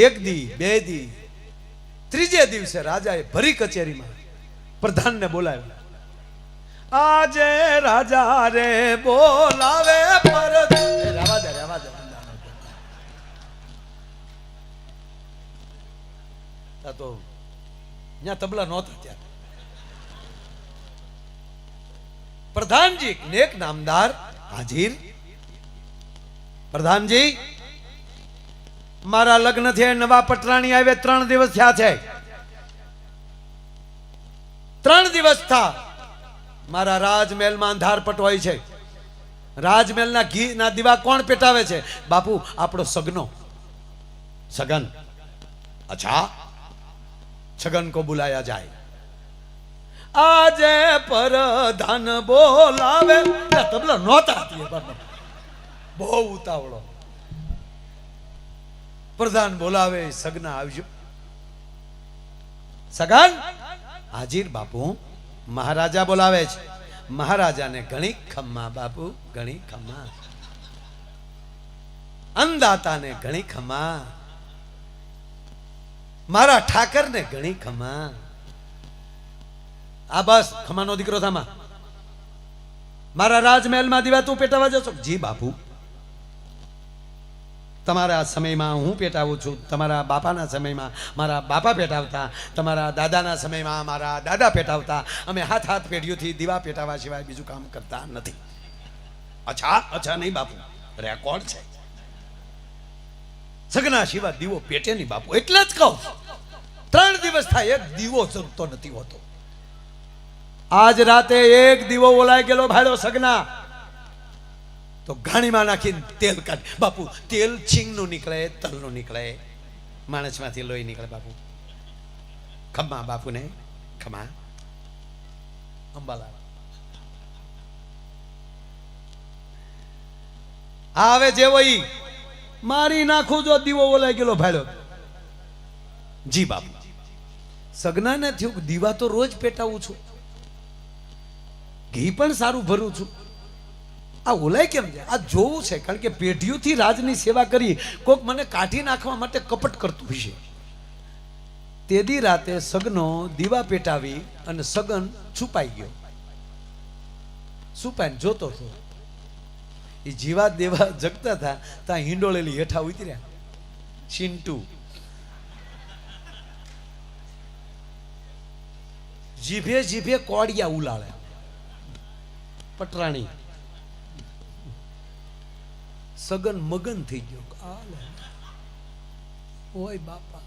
એક દી, બે દી, ત્રીજે દિવસે રાજાએ ભરી કચેરીમાં પ્રધાનને બોલાવ્યો. આજે રાજા રે બોલાવે પર. રહેવા દે. તો ત્યાં તબલા નહોતા. ત્યારે પ્રધાનજી નેક નામદાર હાજીર. પ્રધાનજી, મારા લગ્ન થયા, નવા પટરાણી આવે, 3 દિવસ થયા છે. 3 દિવસ થા મારા રાજમહેલમાં અંધારપટ હોય છે. રાજમહેલના ઘીના દીવા કોણ પેટાવે છે? બાપુ, આપણો સગનો. સગન. અચ્છા, સગન કો બુલાયા જાય. આજે પરધાન બોલાવે. તબલા નહોતા, બહુ ઉતાવળો. પ્રધાન બોલાવે, સગના આવજો. સગન હાજીર બાપુ. મહારાજા બોલાવે છે. મહારાજાને ઘણી ખમ્મા બાપુ, ઘણી ખમ્મા. અન્નદાતાને ઘણી ખમ્મા. મારા ઠાકરને ઘણી ખમ્મા. આ બસ ખમાનો દીકરો થામા. મારા રાજમહેલમાં દીવા તું પેટાવા જશો? જી બાપુ. તમારા સમયમાં હું પેટાવું છું, તમારા બાપાના સમયમાં મારા બાપા પેટાવતા, તમારા દાદાના સમયમાં મારા દાદા પેટાવતા. અમે હાથ હાથ પેઢીઓથી દીવા પેટાવા સિવાય બીજું કામ કરતા નથી. અચ્છા અચ્છા નહીં બાપુ, રેકોર્ડ છે. સગના સિવાય દીવો પેટે નહીં બાપુ. એટલે જ કહું 3 દિવસ થાય એક દીવો જગતો નથી હોતો. આજ રાતે એક દીવો ઓલાઈ ગયેલો ભાડો સગના, તો ઘાણીમાં નાખીને તેલ કાઢ બાપુ. તેલ છીંગનું નીકળે, તલનું નીકળે, માણસમાંથી લોહી નીકળે બાપુ. ખમ્મા બાપુને ખમ્મા. અંબાલાલ હવે જેવો ઈ મારી નાખું જો દીવો ઓલાઈ ગયેલો ભાડ્યો. જી બાપુ. સગનાને થયું દીવા તો રોજ પેટાવું છું, ઘી પણ સારું ભરું છું, આ ઓલાય કેમ છે? આ જોવું છે, કારણ કે પેઢીઓથી રાજની સેવા કરી કોક મને કાઢી નાખવા માટે કપટ કરતું હશે. તેદી રાતે સગનો દીવા પેટાવી અને સગન છુપાઈ ગયો. છુપાઈને જોતો હતો. એ જીવા દેવા જગતા હતા ત્યાં હિંડોળેલી હેઠા ઉતર્યા ચિંટુ. જીભે જીભે કોડિયા ઉલાળે. પટરાણી સગન મગન થઈ ગયો. ઓય બાપા,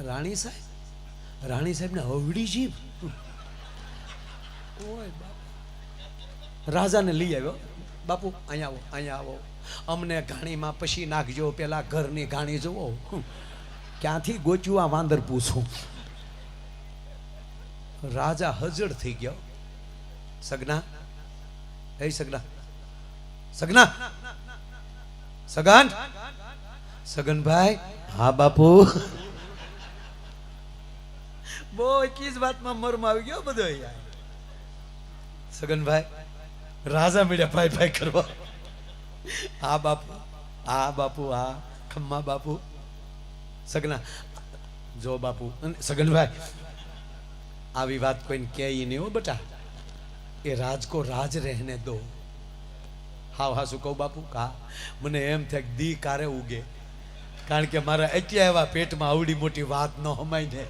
રાણી સાહેબ ને હવડી જીભ. ઓય બાપા. રાજાને લઈ આવ્યો. બાપુ અહીંયા આવો, અમને ઘાણીમાં પછી નાખજો, પેલા ઘરની ઘાણી જોવો. ક્યાંથી ગોચ્યું આ વાંદર પૂછું. રાજા હજળ થઈ ગયો. સગના, એ સગના, સગના, સગન, સગનભાઈ. હા બાપુ. બહુ એકીજ વાતમાં મરમ આવી ગયો બધો. સગનભાઈ રાજા મળ્યા ભાઈ ભાઈ કરવા. હા બાપુ, હા બાપુ, હા ખમ્મા બાપુ. સગના જો બાપુ. સગનભાઈ આવી વાત કોઈને કહે નહીં હો બેટા, એ રાજ કો રાજ રહેને દો. હાવ હા શું કહું બાપુ? હા, મને એમ થાય કે દી કારે ઉગે, કારણ કે મારા એટલા એવા પેટમાં આવડી મોટી વાત ન હમાય ને.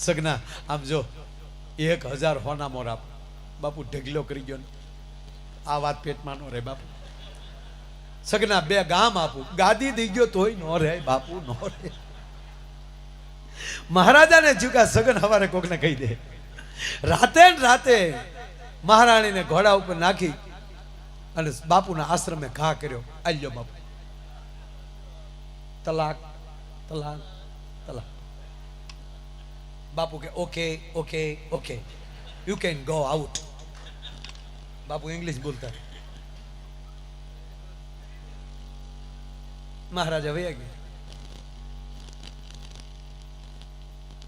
સગના આમ જો 1000 હોના મોરા બાપુ ઢગલો કરી ગયો ને, આ વાત પેટમાં નો રહે બાપુ. સગના 2 ગામ આપું, ગાદી દઈ ગયો તોય નો રહે બાપુ, નો રહે. મહારાજાને ચૂકા સગન હવારે કોકને કહી દે. રાતે ને રાતે મહારાણીને ઘોડા ઉપર નાખી અને બાપુના આશ્રમે ઘા કર્યો. આલ્યો બાપુ. તલાક, તલાક, તલાક. બાપુ કે okay okay okay, you can go out. Bapu English બોલતા. મહારાજા વયા ગયા.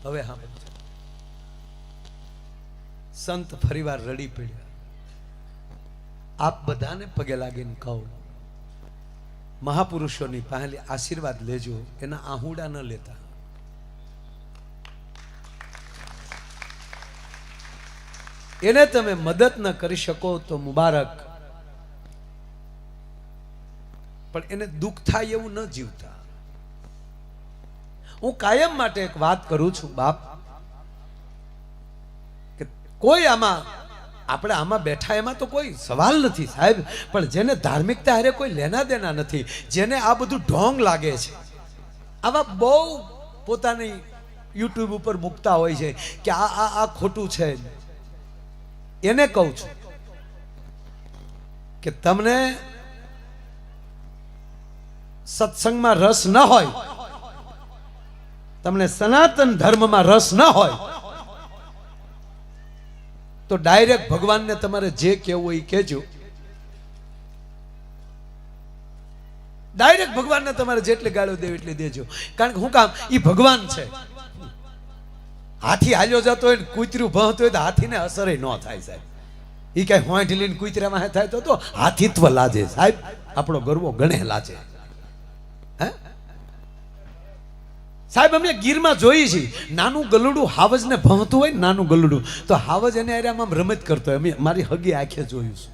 હવે હા, સંત ફરીવાર રડી પડ્યા. આપ બધાને પગે લાગીને કહો, મહાપુરુષોની પહેલી આશીર્વાદ લેજો, એના આહુડા ન લેતા. એને તમે મદદ ન કરી શકો તો મુબારક, પણ એને દુઃખ થાય એવું ન જીવતા. હું કાયમ માટે એક વાત કરું છું બાપ, કે કોઈ આપણે આમાં બેઠા એમાં તો કોઈ સવાલ નથી સાહેબ, પણ જેને ધાર્મિકતા હારે કોઈ લેના દેના નથી, જેને આ બધું ઢોંગ લાગે છે, આવા બહુ પોતાની યુટ્યુબ ઉપર મૂકતા હોય છે કે આ ખોટું છે, એને કહું છું કે તમને સત્સંગમાં રસ ન હોય, તમને સનાતન ધર્મમાં રસ ન હોય, તો ડાયરેક્ટ ભગવાનને તમારે જે કહેવું હોય એ કહેજો. ડાયરેક્ટ ભગવાનને તમારે જેટલી ગાળો દેવી એટલી દેજો. કારણ કે હું કામ, એ ભગવાન છે. હાથી હાલ્યો જતો હોય ને કૂતર્યું ભણતું હોય તો હાથીને અસર ન થાય સાહેબ. એ કઈ હોંઠ લઈને કૂતરામાં થાય તો હાથીત્વ લાજે સાહેબ. આપણો ગરવો ગણે લાજે. હે સાહેબ અમે ગીરમાં જોઈએ છીએ નાનું ગલુડું હાવજને ભણતું હોય ને નાનું ગલુડું તો હાવજ એને આમ રમત કરતો હોય. અમે મારી હગી આંખે જોયું છે.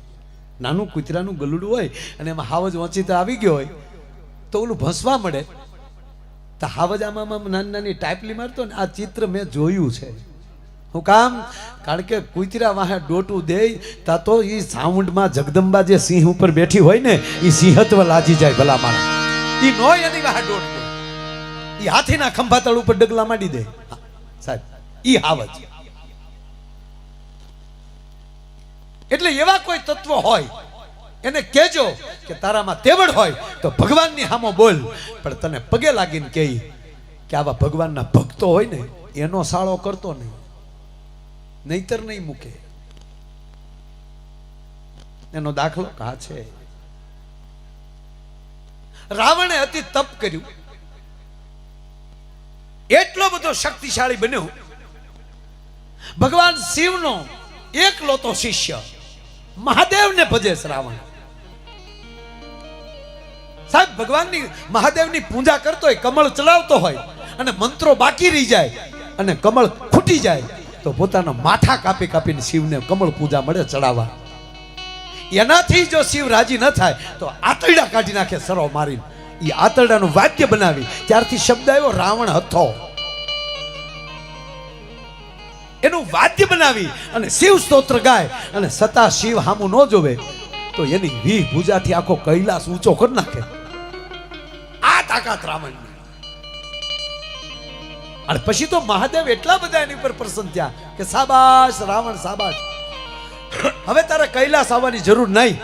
નાનું કૂતરાનું ગલુડું હોય અને એમાં હાવજ ઓચિતા આવી ગયો હોય તો ઓલું ભસવા મળે તો હાવજ આમાં નાની નાની ટાઈપલી મારતો ને. આ ચિત્ર મેં જોયું છે. હું કામ કારણ કે કૂતરા વાહે ડોટું દે તા તો એ સાઉન્ડમાં જગદંબા જે સિંહ ઉપર બેઠી હોય ને એ સિંહત્વ લાજી જાય ભલા મારા. એ નો એની વાહે ડોટ દે. એ હાથીના ખંભા તળ ઉપર ડગલા માંડી દે સાહેબ. ઈ હાવજ. એટલે એવા કોઈ તત્વ હોય એને કહેજો કે તારામાં તેવડ હોય તો ભગવાનની સામો બોલ. પણ તને પગે લાગીને કહી કે આવા ભગવાનના ભક્તો હોય ને એનો સાળો કરતો નહીં, નહીતર નહીં મૂકે. એનો દાખલો કા છે. રાવણે અતિ તપ કર્યું, એટલો બધો શક્તિશાળી બન્યો. ભગવાન શિવનો એકલો તો શિષ્ય મહાદેવને ભજે રાવણ. સાહેબ ભગવાનની મહાદેવની પૂજા કરતો હોય, કમળ ચલાવતો હોય અને મંત્રો બાકી રહી જાય અને કમળ ખૂટી જાય તો પોતાના માથા કાપી કાપીને શિવને કમળ પૂજા મળે ચડાવવા. એનાથી જો શિવ રાજી ન થાય તો આતરડા કાઢી નાખે સરો મારીને. એ આતરડાનું વાદ્ય બનાવી ત્યારથી શબ્દ આવ્યો રાવણ હથો. એનું વાદ્ય બનાવી અને શિવ સ્તોત્ર ગાય અને સતા શિવ હામું ન જોવે તો એની 20 ભુજાથી આખો કૈલાસ ઊંચો કરી નાખે. આ તાકાત રાવણની. અને પછી તો મહાદેવ એટલા બધા એની ઉપર પ્રસન્ન થયા કે સાબાશ રાવણ સાબાશ, હવે તારે કૈલાસ આવવાની જરૂર નહીં.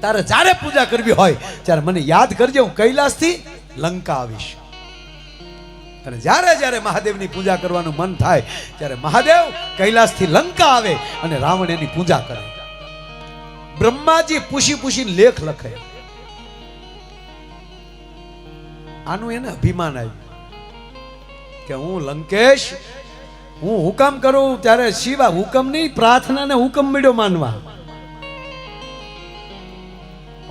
તારે જ્યારે પૂજા કરવી હોય ત્યારે મને યાદ કરજે, હું કૈલાસથી લંકા આવીશ. અને જ્યારે જ્યારે મહાદેવની પૂજા કરવાનું મન થાય ત્યારે મહાદેવ કૈલાસથી લંકા આવે અને રાવણ એની પૂજા કરે. બ્રહ્માજી પૂછી પૂછીને લેખ લખે. આનું એને અભિમાન આવ્યું કે હું લંકેશ હું હુકમ કરું ત્યારે શિવા હુકમ નહીં પ્રાર્થનાને હુકમ મળ્યો માનવા.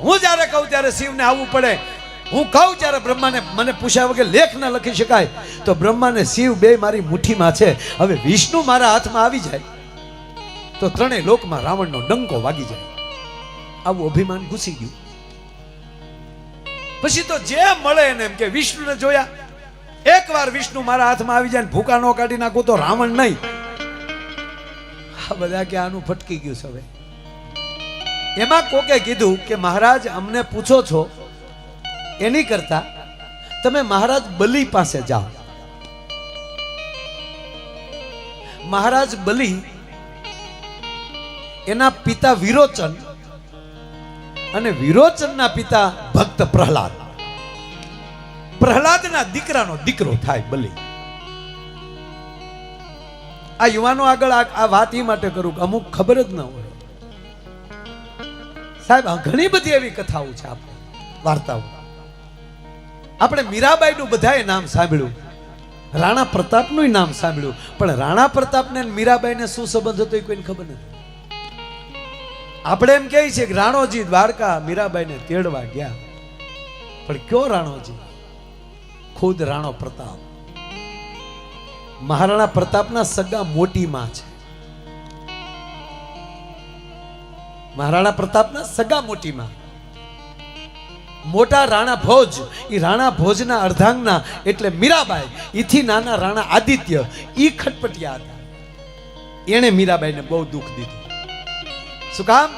હું જ્યારે કહું ત્યારે શિવને આવવું પડે. હું કહું ત્યારે બ્રહ્માને મને પૂછ્યા વગર લેખ ન લખી શકાય. તો બ્રહ્માને શિવ બે મારી મુઠ્ઠીમાં છે. હવે વિષ્ણુ મારા હાથમાં આવી જાય તો ત્રણેય લોકમાં રાવણનો ડંકો વાગી જાય. આવું અભિમાન ઘૂસી ગયું. પછી તો જે મળે એને એમ કે વિષ્ણુને જોયા, એકવાર વિષ્ણુ મારા હાથમાં આવી જાય ને ભૂકા નો કાઢી નાખું તો રાવણ નહીં. આ બધા કે આનું ફટકી ગયું છે. હવે એમાં કોકે કીધું કે મહારાજ અમને પૂછો છો એની કરતા તમે મહારાજ બલિ પાસે જાઓ. મહારાજ બલિ એના પિતા વિરોચન અને વિરોચનના પિતા ભક્ત પ્રહલાદ. પ્રહલાદના દીકરાનો દીકરો થાય બલિ. આ યુવાનો આગળ આ વાત એ માટે કરું કે અમુક ખબર જ ન હોય સાહેબ. ઘણી બધી એવી કથાઓ છે, આપણે વાર્તાઓ. આપણે મીરાબાઈનું બધાએ નામ સાંભળ્યું, રાણા પ્રતાપનું નામ સાંભળ્યું, પણ રાણા પ્રતાપને મીરાબાઈને શું સંબંધ હતો એ કોઈને ખબર નથી. આપણે એમ કહે છે કે રાણોજી દ્વારકા મીરાબાઈને તેડવા ગયા, પણ કયો રાણોજી? ખુદ રાણો પ્રતાપ. મહારાણા પ્રતાપના સગા મોટી માં છે. મહારાણા પ્રતાપના સગા મોટી માં. મોટા રાણા ભોજ, એ રાણા ભોજના અર્ધાંગના એટલે મીરાબાઈ. ઈથી નાના રાણા આદિત્ય ઈ ખટપટિયા હતા. એણે મીરાબાઈને બહુ દુઃખ દીધું. શું કામ?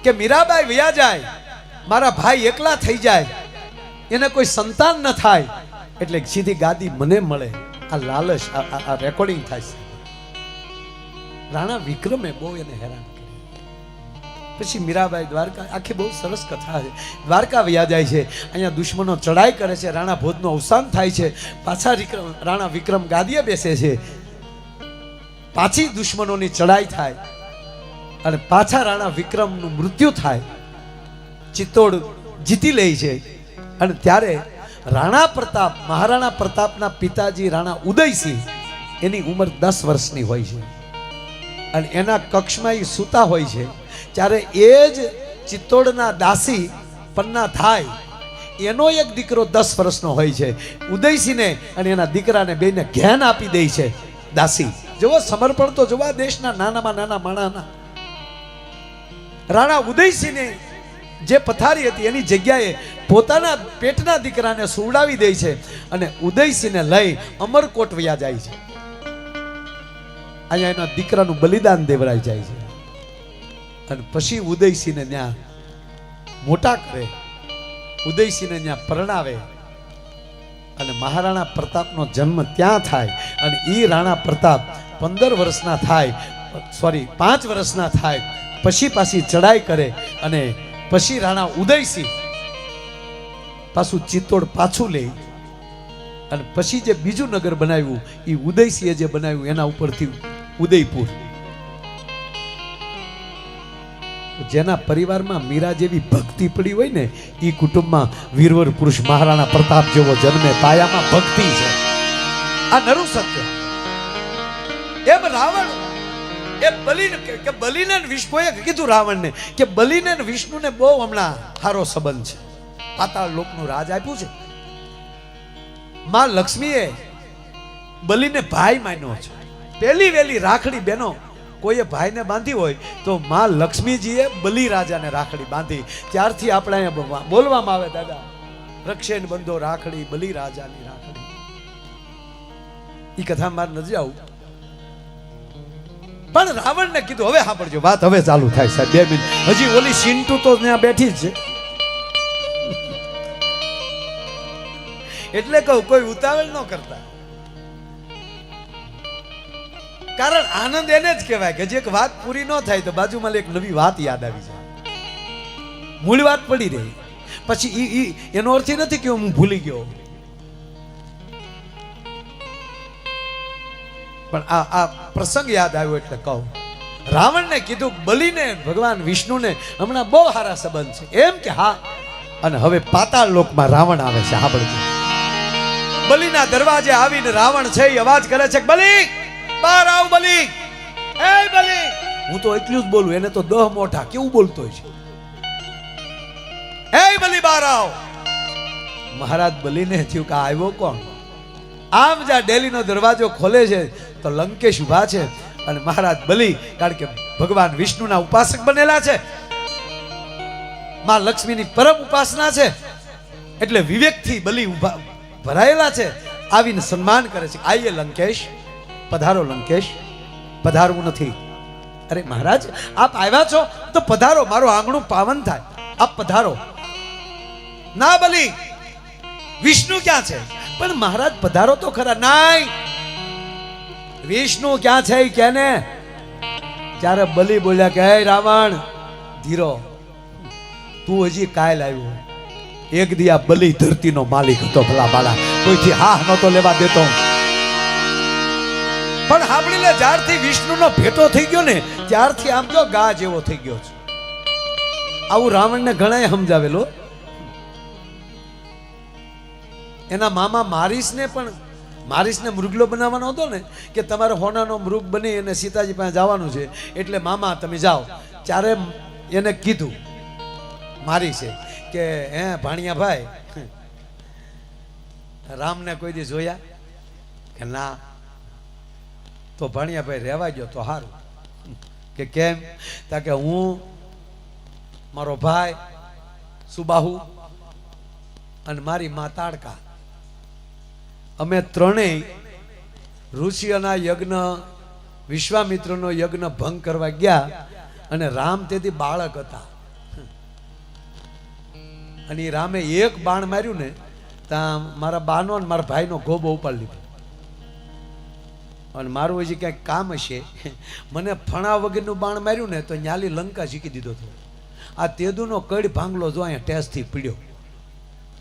કે મીરાબાઈ વયા જાય, મારા ભાઈ એકલા થઈ જાય, એને કોઈ સંતાન ન થાય એટલે સીધી ગાદી મને મળે. આ લાલચ, આ રેકોર્ડિંગ થાય છે. રાણા વિક્રમે બહુ એને હેરાન કર્યું. પછી મીરાબાઈ દ્વારકા, આખી બહુ સરસ કથા છે. દ્વારકા વયા જાય છે, અહીંયા દુશ્મનો ચડાઈ કરે છે, રાણા ભોજનું અવસાન થાય છે, પાછા રાણા વિક્રમ ગાદીએ બેસે છે, પાછી દુશ્મનોની ચડાઈ થાય અને પાછા રાણા વિક્રમનું મૃત્યુ થાય. ચિત્તોડ જીતી લે છે અને ત્યારે રાણા પ્રતાપ, મહારાણા પ્રતાપના પિતાજી રાણા ઉદયસિંહ એની ઉંમર 10 વર્ષની હોય છે અને એના કક્ષમાં એ સૂતા હોય છે ત્યારે એ જ ચિત્તોડના દાસી પન્ના થાય એનો એક દીકરો 10 વર્ષનો હોય છે ઉદયસિંહને અને એના દીકરાને બેને જ્ઞાન આપી દે છે દાસી. જુઓ સમર્પણ તો જુઓ દેશના નાનામાં નાના માણાના. રાણા ઉદયસિંહને જે પથારી હતી એની જગ્યાએ પોતાના પેટના દીકરાને સુવડાવી દે છે અને ઉદયસિંહને લઈ અમરકોટ વયા જાય છે. અહીંયા એના દીકરાનું બલિદાન દેવરાઈ જાય છે અને પછી ઉદયસિંહને ત્યાં મોટા કરે, ઉદયસિંહને ત્યાં પરણાવે અને મહારાણા પ્રતાપનો જન્મ ત્યાં થાય અને એ રાણા પ્રતાપ 15 વર્ષના થાય, 5 વર્ષના થાય પછી પાછી ચડાઈ કરે અને પછી રાણા ઉદયસિંહ પાછું ચિત્તોડ પાછું લે અને પછી જે બીજું નગર બનાવ્યું એ ઉદયસિંહે જે બનાવ્યું એના ઉપરથી ઉદયપુર. જેના પરિવારમાં મીરા જેવી ભક્તિ પડી હોય ને એ કુટુંબમાં વીરવર પુરુષ મહારાણા પ્રતાપ જેવો જન્મે. પાયામાં ભક્તિ છે. આ નરું સત્ય. એમ રાવણ એ બલિને વિષ્ણુએ કીધું રાવણને કે બલિને વિષ્ણુને બહુ હમણાં સારો સંબંધ છે, પાતાળ લોકનું રાજ આપ્યું છે. માં લક્ષ્મીએ બલિને ભાઈ માન્યો છે. પહેલી વેલી રાખડી બેનો કોઈએ ભાઈને બાંધી હોય તો માં લક્ષ્મીજીએ બલિ રાજાને રાખડી બાંધી. ત્યારથી આપણે અહીંયા બોલવામાં આવે દાદા રક્ષેન બંધો રાખડી બલિ રાજાની રાખડી. એ કથા મારે નથી આવું પણ રાવણને કીધું હવે સાંભળજો વાત હવે ચાલુ થાય સાહેબ 2 મિનિટ. હજી ઓલી સિંટુ તો ત્યાં બેઠી જ છે એટલે કહું કોઈ ઉતાવળ ન કરતા. કારણ આનંદ એને જ કહેવાય કે જે એક વાત પૂરી ન થાય તો બાજુમાં એક નવી વાત યાદ આવી જાય. મૂળ વાત પડી રહી પછી એનો અર્થ નથી કે હું ભૂલી ગયો, પણ આ પ્રસંગ યાદ આવ્યો એટલે કહું. રાવણને કીધું બલિને ભગવાન વિષ્ણુને હમણાં બહુ સારા સંબંધ છે એમ કે હા. અને હવે પાતાળ લોકમાં રાવણ આવે છે. સાંભળજો. બલિના દરવાજે આવીને રાવણ છે એ અવાજ કરે છે બલિ બહાર આવ બલિ, એ બલિ. હું તો એટલું જ બોલું, એને તો 10 મોઢા કેવું બોલતો છે. એ બલિ બહાર આવ. મહારાજ બલિને થયું કે આવ્યો કોણ? આમ જ્યાં ડેલીનો દરવાજો ખોલે છે તો લંકેશ ઉભા છે અને મહારાજ બલિ કારણ કે ભગવાન વિષ્ણુના ઉપાસક બનેલા છે, માં લક્ષ્મીની પરમ ઉપાસના છે એટલે વિવેકથી બલિ ઉભા ભરાયેલા છે. આવીને સન્માન કરે છે. આઈએ લંકેશ, પધારો લંકેશ. પધારવું નથી. અરે મહારાજ આપ આવ્યા છો તો પધારો, મારું આંગણું પાવન થાય, આપ પધારો. ના બલિ વિષ્ણુ ક્યાં છે? પણ મહારાજ પધારો તો ખરા. નાય વિષ્ણુ ક્યાં છે એ કેને? ત્યારે બલિ બોલ્યા કે હે રાવણ ધીરો, તું હજી કાલ આવ્યો. એક દી આ બલિ ધરતીનો માલિક હતો ભલા બાળા, કોઈથી હા નતો લેવા દેતો. પણ સાંભળી લે, જ્યારથી વિષ્ણુનો ભેટો થઈ ગયો ને ત્યારથી આમ જો ગા જેવો થઈ ગયો છે. આવું રાવણને ઘણાએ સમજાવેલો. એના મામા મારીસને મૃગલો બનાવવાનો હતો ને કે તમારે હોનાનો મૃગ બની અને સીતાજી પાસે જવાનું છે એટલે મામા તમે જાઓ. ત્યારે એને કીધું મારીસે કે હે ભાણિયા ભાઈ રામને કોઈ દી જોયા કે ના? તો ભાણિયા ભાઈ રહેવા ગયો તો સારું. કે કેમ? તા કે હું મારો ભાઈ સુબાહુ અને મારી મા તાડકા અમે ત્રણેય ઋષિઓના યજ્ઞ વિશ્વામિત્રનો યજ્ઞ ભંગ કરવા ગયા અને રામ તેથી બાળક હતા અને એ રામે એક બાણ માર્યું ને ત્યાં મારા બાનો અને મારા ભાઈનો ગોબો ઉપાડી લીધો. અને મારું હજી ક્યાંક કામ હશે, મને ફણા વગરનું બાણ માર્યું ને તો ન્યાલી લંકા શીખી દીધો હતો. આ તેદુનો કડ ભાંગલો જો અહીંયા ટેસ્ટથી પીડ્યો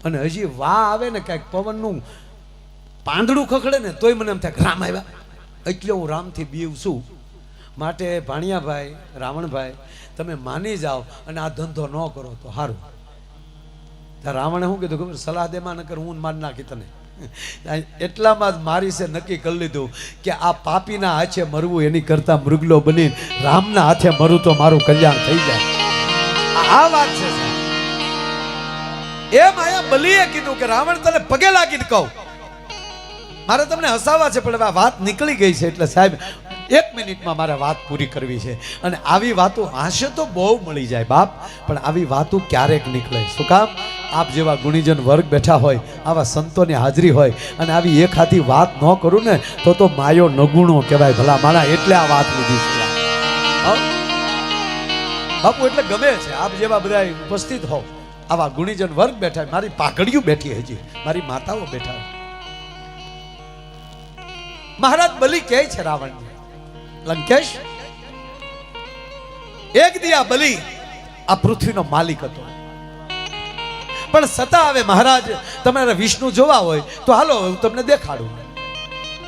અને હજી વાહ આવે ને કાંઈક પવનનું પાંદડું ખખડે ને તોય મને એમ થાય રામ આવ્યા. એટલે હું રામથી બીવ છું. માટે ભાણિયાભાઈ રાવણભાઈ તમે માની જાઓ અને આ ધંધો ન કરો તો સારું. રાવણે શું કીધું ખબર? સલાહ દેમાં ન કર હું મારી નાખી તને. એટલામાં જ મારી છે નક્કી કરી લીધું કે આ પાપીના હાથે મરવું એની કરતા મૃગલો બની રામના હાથે મરું તો મારું કલ્યાણ થઈ જાય. આ વાત છે એમ આયા બલીએ કીધું કે રાવણ તને પગે લાગીને કહું, મારે તમને હસાવા છે પણ વાત નીકળી ગઈ છે એટલે સાહેબ 1 મિનિટમાં મારે વાત પૂરી કરવી છે. અને આવી વાતો હાસ્ય તો બહુ મળી જાય બાપ, પણ આવી વાતો ક્યારેક નીકળે. શું કામ? આપ જેવા ગુણીજન વર્ગ બેઠા હોય, આવા સંતોની હાજરી હોય અને આવી એક હાથી વાત ન કરું ને તો માયો નગુણો કહેવાય ભલા માણા. એટલે આ વાત લીધી છે બાપુ. એટલે ગમે છે આપ જેવા બધા ઉપસ્થિત હો, આવા ગુણીજન વર્ગ બેઠા, મારી પાઘડીઓ બેઠી, હજી મારી માતાઓ બેઠા. મહારાજ બલી કહે છે રાવણ લંકેશ, એક દિયા બલી આ પૃથ્વીનો માલિક હતો, પણ સતા આવે મહારાજ તમારે વિષ્ણુ જોવા હોય તો હાલો તમને દેખાડું.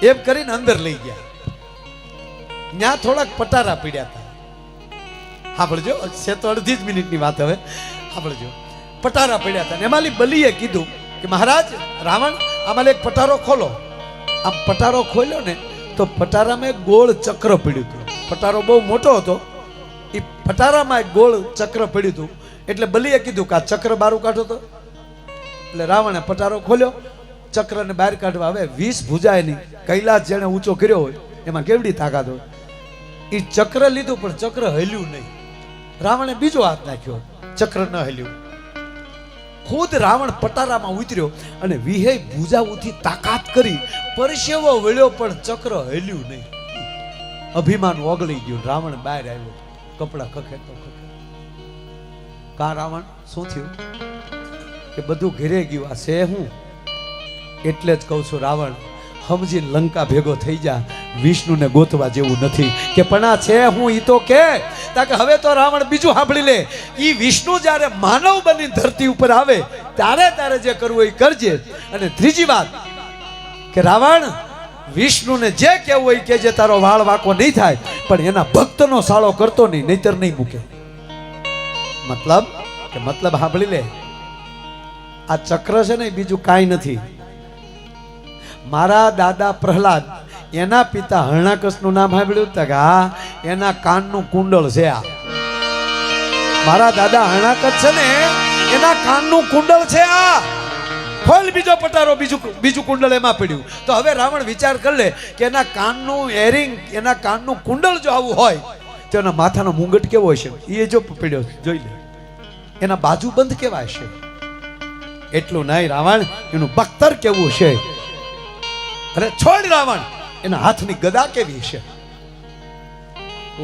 એમ કરીને અંદર લઈ ગયા. ત્યાં થોડાક પટારા પીડ્યા હતા. સાંભળજો, છે તો અડધી જ મિનિટની વાત. હવે સાંભળજો, પટારા પડ્યા હતા. એમાંલી બલીએ કીધું કે મહારાજ રાવણ આમાં એક પટારો ખોલો. આમ પટારો ખોલ્યો ને તો પટારામાં એક ગોળ ચક્ર પડ્યું હતું. પટારો બહુ મોટો હતો, એ પટારામાં એક ગોળ ચક્ર પડ્યું હતું. એટલે બલીએ કીધું કે આ ચક્ર બારું કાઢો તો. એટલે રાવણે પટારો ખોલ્યો, ચક્રને બહાર કાઢવા. હવે 20 ભુજાય નહીં, કૈલાસ જેને ઊંચો કર્યો હોય એમાં કેવડી તાકાત હોય. એ ચક્ર લીધું પણ ચક્ર હલ્યું નહીં. રાવણે બીજો હાથ નાખ્યો, ચક્ર ન હલ્યું. ખુદ રાવણ પટારામાં ઉતર્યો અને 20 ભુજાઓથી તાકાત કરી પરસેવો વળ્યો પણ ચક્ર હલ્યું નહીં. અભિમાન ઓગળી ગયું. રાવણ બહાર આવ્યો, કપડા ખખેતો ખખેતો. કા રાવણ શું થયું? કે બધું ઘેરે ગયું. આ છે હું? એટલે જ કહું છું રાવણ, સમજી લંકા ભેગો થઈ જા. વિષ્ણુને ગોતવા જેવું નથી. કે પણ આ છે હું ઈ તો કે. તાકે હવે તો રાવણ બીજું સાંભળી લે. ઈ વિષ્ણુ જ્યારે માનવ બની ધરતી ઉપર આવે ત્યારે તારે જે કરવું એ કરજે. અને ત્રીજી વાત કે રાવણ વિષ્ણુને જે કહેવું હોય કે જે તારો વાળ વાકો નહીં થાય, પણ એના ભક્તનો સાળો કરતો નહીં, નહીતર નહીં મૂકે. મતલબ સાંભળી લે. આ ચક્ર છે ને બીજું કાંઈ નથી. મારા દાદા પ્રહલાદ એના પિતા હરણાકશનું નામ સાંભળ્યું કે હા, એના કાનનું કુંડળ છે આ. મારા દાદા હરણાકશ છે ને એના કાનનું કુંડળ છે આ. ખોલ બીજો પટારો, બીજું કુંડળ એમાં પડ્યું. તો હવે રાવણ વિચાર કરી લે કે એના કાનનું એરિંગ, એના કાનનું કુંડળ જો આવું હોય તો એના માથાનો મુંગટ કેવો હશે એ જો પડ્યો જોઈ લે. એના બાજુ બંધ કેવા હશે. એટલું નહીં રાવણ, એનું બખ્તર કેવું છે. અરે છોડ રાવણ, એના હાથની ગદા કેવી છે.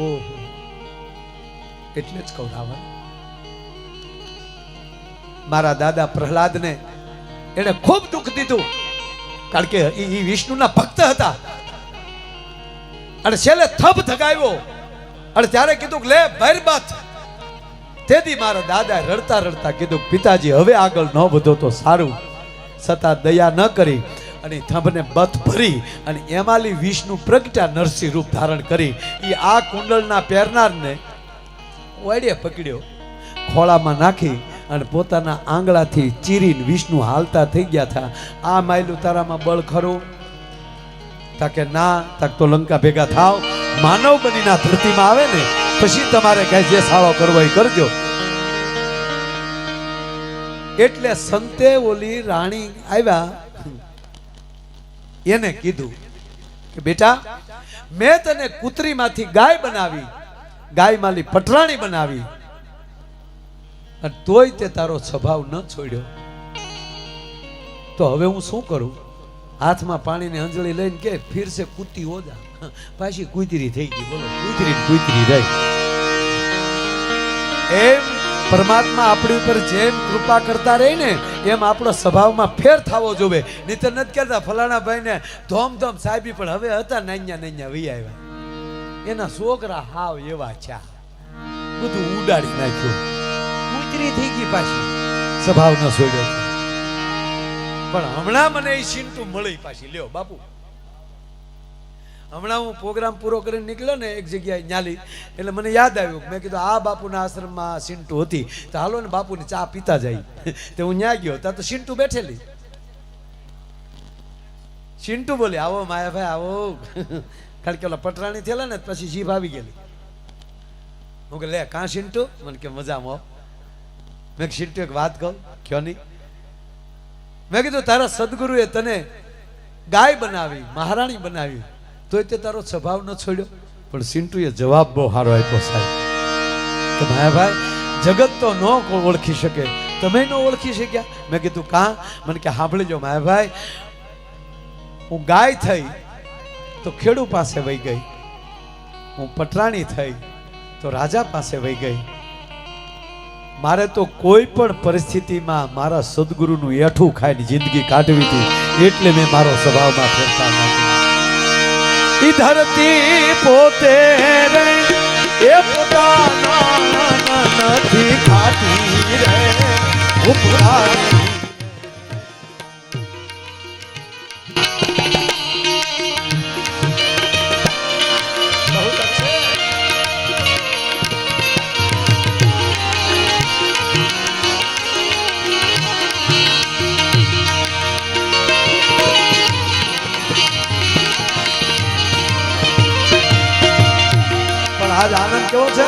ઓહો, એટલે જ કહું રાવણ, મારા દાદા પ્રહલાદને એને ખૂબ દુઃખ દીધું, કારણ કે એ વિષ્ણુના ભક્ત હતા. અને છેલ્લે થપ થગાવ્યો અને ત્યારે કીધું કે લે ભૈરબાથ. તેથી મારા દાદા રડતા રડતા કીધું પિતાજી હવે આગળ ન વધો તો સારું. છતાં દયા ન કરી અને થંભને બથ ભરી અને એમાલી વિષ્ણુ પ્રગટા નરસિંહ રૂપ ધારણ કરી એ આ કુંડળના પહેરનારને ઓળે પકડ્યો, ખોળામાં નાખી અને પોતાના આંગળાથી ચીરીને વિષ્ણુ હાલતા થઈ ગયા હતા. આ માયલું તારામાં બળ ખરું? તાકે ના. તાક તો લંકા ભેગા થાવ. માનવ બનીના ધરતીમાં આવે ને પછી તમારે કઈ જે સાળો કરવો એ કરજો. એટલે સંતે ઓલી રાણી આવ્યા, એને કીધું કે બેટા મેં તને કૂતરીમાંથી ગાય બનાવી, ગાય માલી પટરાણી બનાવી, અને તોય તે તારો સ્વભાવ ન છોડ્યો. તો હવે હું શું કરું? હાથમાં પાણીની અંજળી લઈને કે ફિર સે કૂતી હો જા. પાછી કૂતરી થઈ ગઈ. બોલો, કૂતરી રહી. એમ પરમાત્મા આપણી ઉપર જેમ કૃપા કરતા રહી ને એમ આપણો સ્વભાવમાં ફેર થવો જોવે. નહીતર નથી કહેતા ફલાણા ભાઈને ધોમ સાહેબી પણ હવે હતા નાન્યા વી આવ્યા. એના છોકરા હાવ એવા છે, બધું ઉડાડી નાખ્યું. કૂતરી થઈ ગઈ, પાછી સ્વભાવ ન છોડ્યો. પણ હમણાં મને એ સિંટુ મળી પાછી. લ્યો બાપુ, હમણાં હું પ્રોગ્રામ પૂરો કરીને નીકળ્યો ને એક જગ્યાએ ન્યાલી, એટલે મને યાદ આવ્યું. મેં કીધું આ બાપુના આશ્રમમાં સિંટુ હતી, તો હાલો ને બાપુની ચા પીતા જાય. તો હું ન્યા ગયો, ત્યાં તો સિંટુ બેઠેલી. ચિંટુ બોલે આવો માયાભાઈ આવો. કારણ કે ઓલા પટરાણી થયેલા ને પછી જીભ આવી ગયેલી. હું કે લે કાં ચિંટુ? મને કે મજામાં. મેં ચિંટુ એક વાત કહું. કયો નહીં? મેં કીધું તારા સદગુરુએ તને ગાય બનાવી, મહારાણી બનાવી, તોય તે તારો સ્વભાવ ન છોડ્યો. પણ ચિંટુએ જવાબ બહુ સારો આપ્યો સાહેબ કે માયાભાઈ જગત તો ન ઓળખી શકે, તમે ન ઓળખી શક્યા. મેં કીધું કાં? મને કે સાંભળી જો માયાભાઈ, હું ગાય થઈ તો ખેડૂ પાસે વહી ગઈ, હું પટરાણી થઈ તો રાજા પાસે વહી ગઈ. મારે તો કોઈ પણ પરિસ્થિતિમાં મારા સદગુરુનું એઠું ખાઈને જિંદગી કાઢવી હતી, એટલે મેં મારો સ્વભાવમાં ફેરફાર નાખ્યો. ઈ ધરતી પોતે રે એ પોતાના નથી ખાતી રે ઉપરાણી. આજ આનંદ કેવો છે?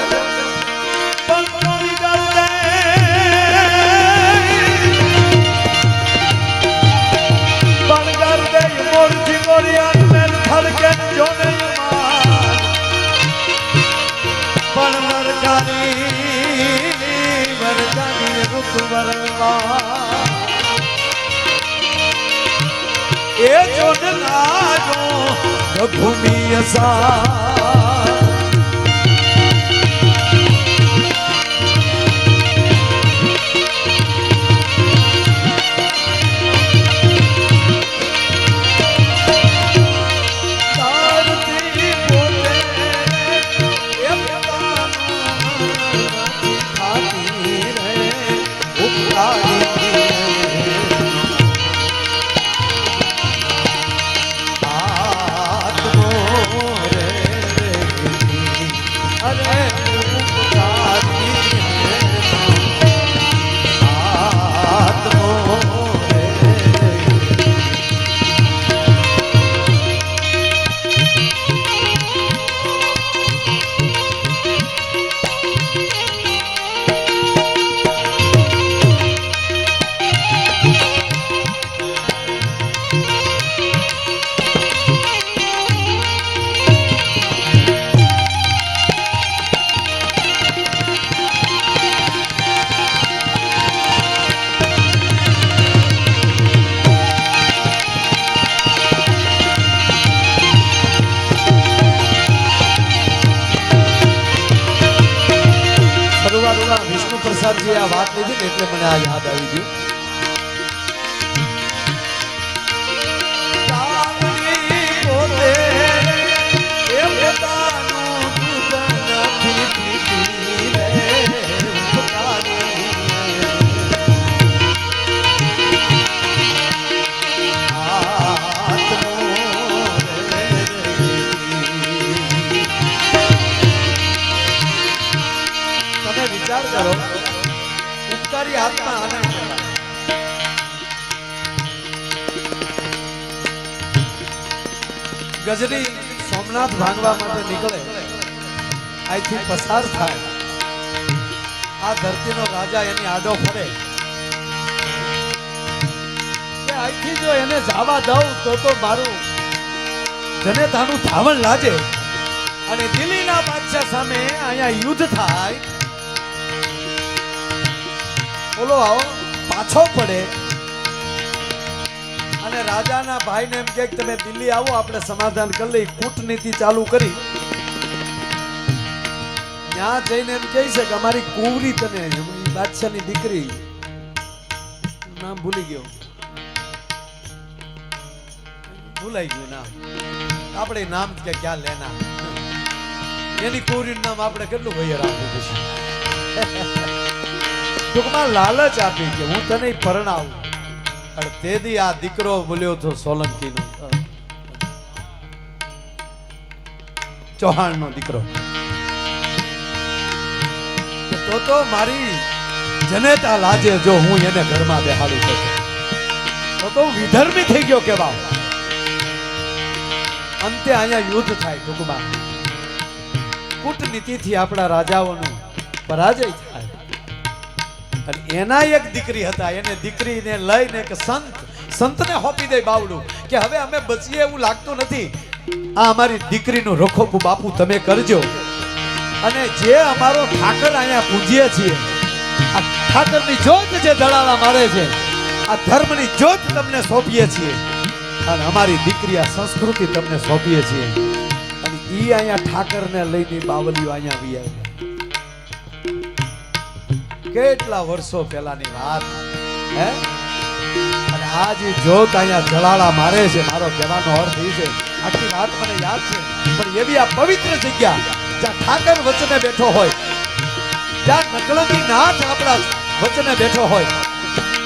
એ જો ભૂમિ વિષ્ણુ પ્રસાદજી આ વાત લીધી ને એટલે મને આ યાદ આવી ગયું. વિચાર કરો, ઉપકારી આત્મા આનંદ. ગજરી સોમનાથ ભાંગવા માટે નીકળે, અહીંથી પસાર થાય, આ ધરતીનો રાજા એની આડો ફરે કે અહીંથી જો એને જવા દઉં તો મારું જનેતાનું ધાવણ લાજે અને દિલ્હીના બાદશાહ સામે અહીંયા યુદ્ધ થાય. બોલો આવો પાછો પડે અને રાજાના ભાઈને એમ કે તમે દિલ્હી આવો, આપણે સમાધાન કરી લઈ. કૂટનીતિ ચાલુ કરી. ત્યાં જઈને એમ કહે છે કે અમારી કુંવરી તને, બાદશાહની દીકરી, નામ ભૂલી ગયો, ભૂલાઈ ગયું નામ, આપણે નામ કે ક્યાં લેના, એની કુંવરીનું નામ આપણે કેટલું ભય રાખવું પડશે. ટૂંકમાં લાલચ આપી કે હું તને પરણાવું. અને તેથી આ દીકરો બોલ્યો હતો સોલંકીનો, ચૌહાણનો દીકરો, તો મારી જનેતા લાજે જો હું એને ઘરમાં બેહાડી શકું તો હું વિધર્મી થઈ ગયો કેવા. અંતે અહીંયા યુદ્ધ થાય ટૂંકમાં કૂટનીતિથી આપણા રાજાઓનું પરાજય થાય અને એના એક દીકરી હતા એને દીકરીને લઈને કે સંતને હોપી દે બાવડું કે હવે અમે બચીએ એવું લાગતું નથી આ અમારી દીકરીનું રખોપું બાપુ તમે કરજો અને જે અમારો ઠાકર અહીંયા પૂજીએ છીએ આ ઠાકરની જ્યોત જે દળાલા મારે છે આ ધર્મની જ્યોત તમને સોંપીએ છીએ અને અમારી દીકરી આ સંસ્કૃતિ તમને સોંપીએ છીએ અને ઈ અહીંયા ઠાકરને લઈને બાવલીઓ અહીંયા આવી આવ્યા કેટલા વર્ષો પહેલાની વાત હે અને આ જે જ્યોત અહીંયા જળાલા મારે છે મારો કહેવાનો અર્થ એ છે આખી વાત મને યાદ છે પણ એવી આ પવિત્ર જગ્યા જ્યાં ઠાકર વચને બેઠો હોય જ્યાં નકલંકી નાથ આપણા વચને બેઠો હોય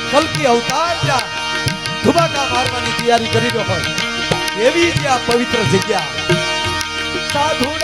કલ્કી અવતાર જ્યાં ધુબાકા મારવાની તૈયારી કરી રહ્યો હોય એવી જે આ પવિત્ર જગ્યા સાધુડા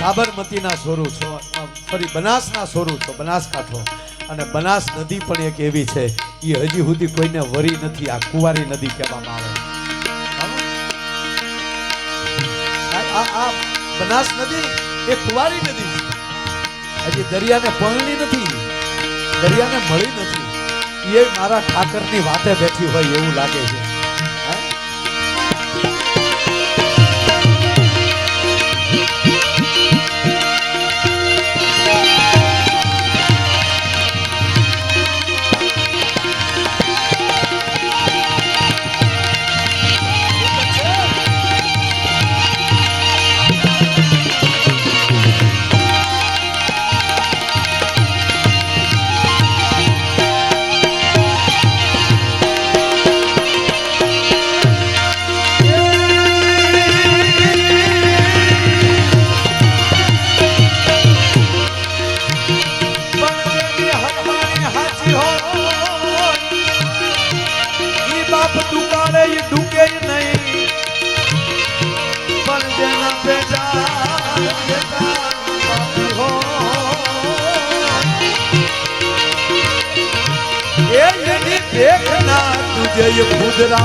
સાબરમતીના સોરું છો ફરી બનાસના સોરું છો બનાસકાંઠો અને બનાસ નદી પણ એક એવી છે એ હજી સુધી કોઈને વરી નથી આ કુંવારી નદી કહેવામાં આવે આ બનાસ નદી એ કુંવારી નદી છે હજી દરિયાને પરણી નથી દરિયાને મળી નથી એ મારા ઠાકરની વાતે બેઠી હોય એવું લાગે છે देखना तुझे ये खुदरा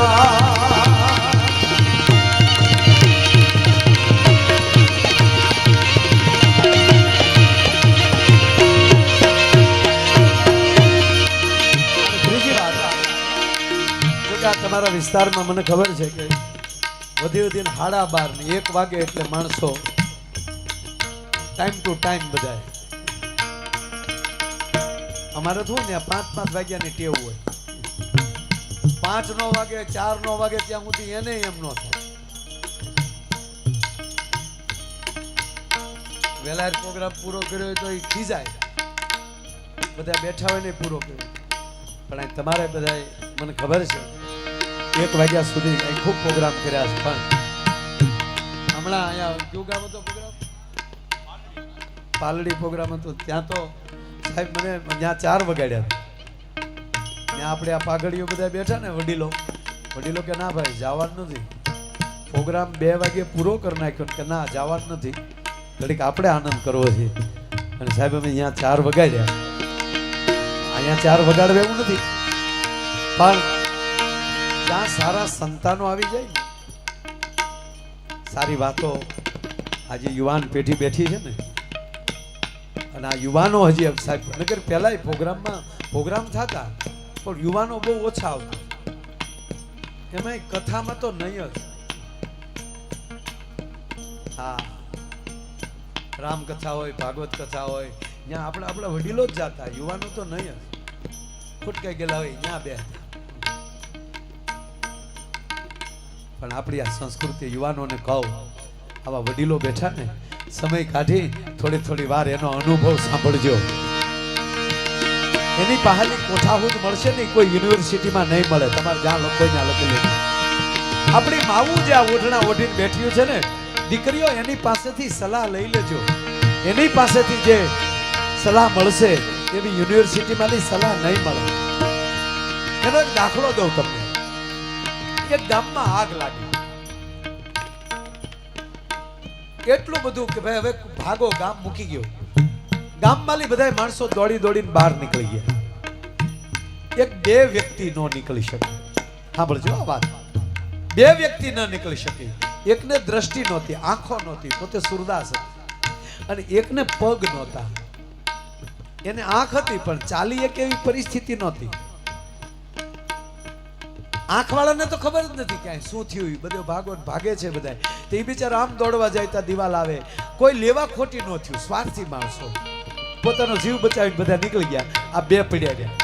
તમારા વિસ્તારમાં મને ખબર છે કે વધી 12:30 ને 1 વાગે એટલે માણસો ટાઈમ ટુ ટાઈમ બધાય અમારે શું ને 5-5 વાગ્યાની ટેવ હોય 5 નો વાગે 4 નો વાગે ત્યાં સુધી એને એમ ન થાય વેલા પ્રોગ્રામ પૂરો કર્યો તો એ ખીજાય બધા બેઠા હોય ને પૂરો કર્યો પણ તમારે બધા મને ખબર છે 1 વાગ્યા સુધી ખૂબ પ્રોગ્રામ કર્યા છે પણ હમણાં અહીંયા કયું ગામ હતો પ્રોગ્રામ પાલડી પ્રોગ્રામ હતો ત્યાં તો સાહેબ મને ત્યાં 4 વાગ્યા ત્યાં આપણે આ પાઘડીઓ બધા બેઠા ને વડીલો કે ના ભાઈ જવાનું નથી પ્રોગ્રામ 2 વાગે પૂરો કરી નાખ્યો કે ના જવાનું નથી ઘડીક આપણે આનંદ કરવો છે અને સાહેબ અમે અહીંયા 4 વગાડ્યા અહીંયા 4 વગાડવા એવું નથી પણ જ્યાં સારા સંતાનો આવી જાય ને સારી વાતો આજે યુવાન પેઢી બેઠી છે ને અને આ યુવાનો હજી સાહેબ નગર પહેલાંય પ્રોગ્રામ થતા પણ યુવાનો બહુ ઓછા આવતા, એમાંય કથામાં તો નહીં જ. હા, રામકથા હોય, ભાગવત કથા હોય, ત્યાં આપણા વડીલો જ જાતા, યુવાનો તો નહીં જ. ખોટકાઈ ગયેલા હોય ત્યાં બે. પણ આપણી આ સંસ્કૃતિ યુવાનોને કહું, આવા વડીલો બેઠા ને, સમય કાઢી થોડી વાર એનો અનુભવ સાંભળજો. એની પાસેની કોઠાહૂદ મળશે ને, કોઈ યુનિવર્સિટીમાં નહીં મળે. તમારે જ્યાં લોકો ત્યાં લખેલું. આપણી માવું જે આ ઓઢણા ઓઢીને બેઠ્યું છે ને, દીકરીઓ એની પાસેથી સલાહ લઈ લેજો. એની પાસેથી જે સલાહ મળશે એવી યુનિવર્સિટીમાંની સલાહ નહીં મળે. એનો એક દાખલો દઉં તમને. એક ગામમાં આગ લાગી, એટલું બધું કે ભાઈ હવે ભાગો, ગામ મૂકી ગયો. ગામમાંથી બધા માણસો દોડીને બહાર નીકળી ગયા. એક બે વ્યક્તિ નો નીકળી શકે. સાંભળજો આ વાત. બે વ્યક્તિ ન નીકળી શકે. એકને દ્રષ્ટિ નહોતી, આંખો નહોતી, પોતે સુરદાસ હતી, અને એકને પગ નહોતા. એને આંખ હતી પણ ચાલી એક એવી પરિસ્થિતિ નહોતી. આંખ વાળાને તો ખબર જ નથી ક્યાંય શું થયું. બધો ભાગે છે બધા. તો એ બિચારા આમ દોડવા જાય ત્યાં દિવાલ આવે. કોઈ લેવા ખોટી ન થયું. સ્વાર્થી માણસો પોતાનો જીવ બચાવીને બધા નીકળી ગયા. આ બે પડ્યા રહ્યા.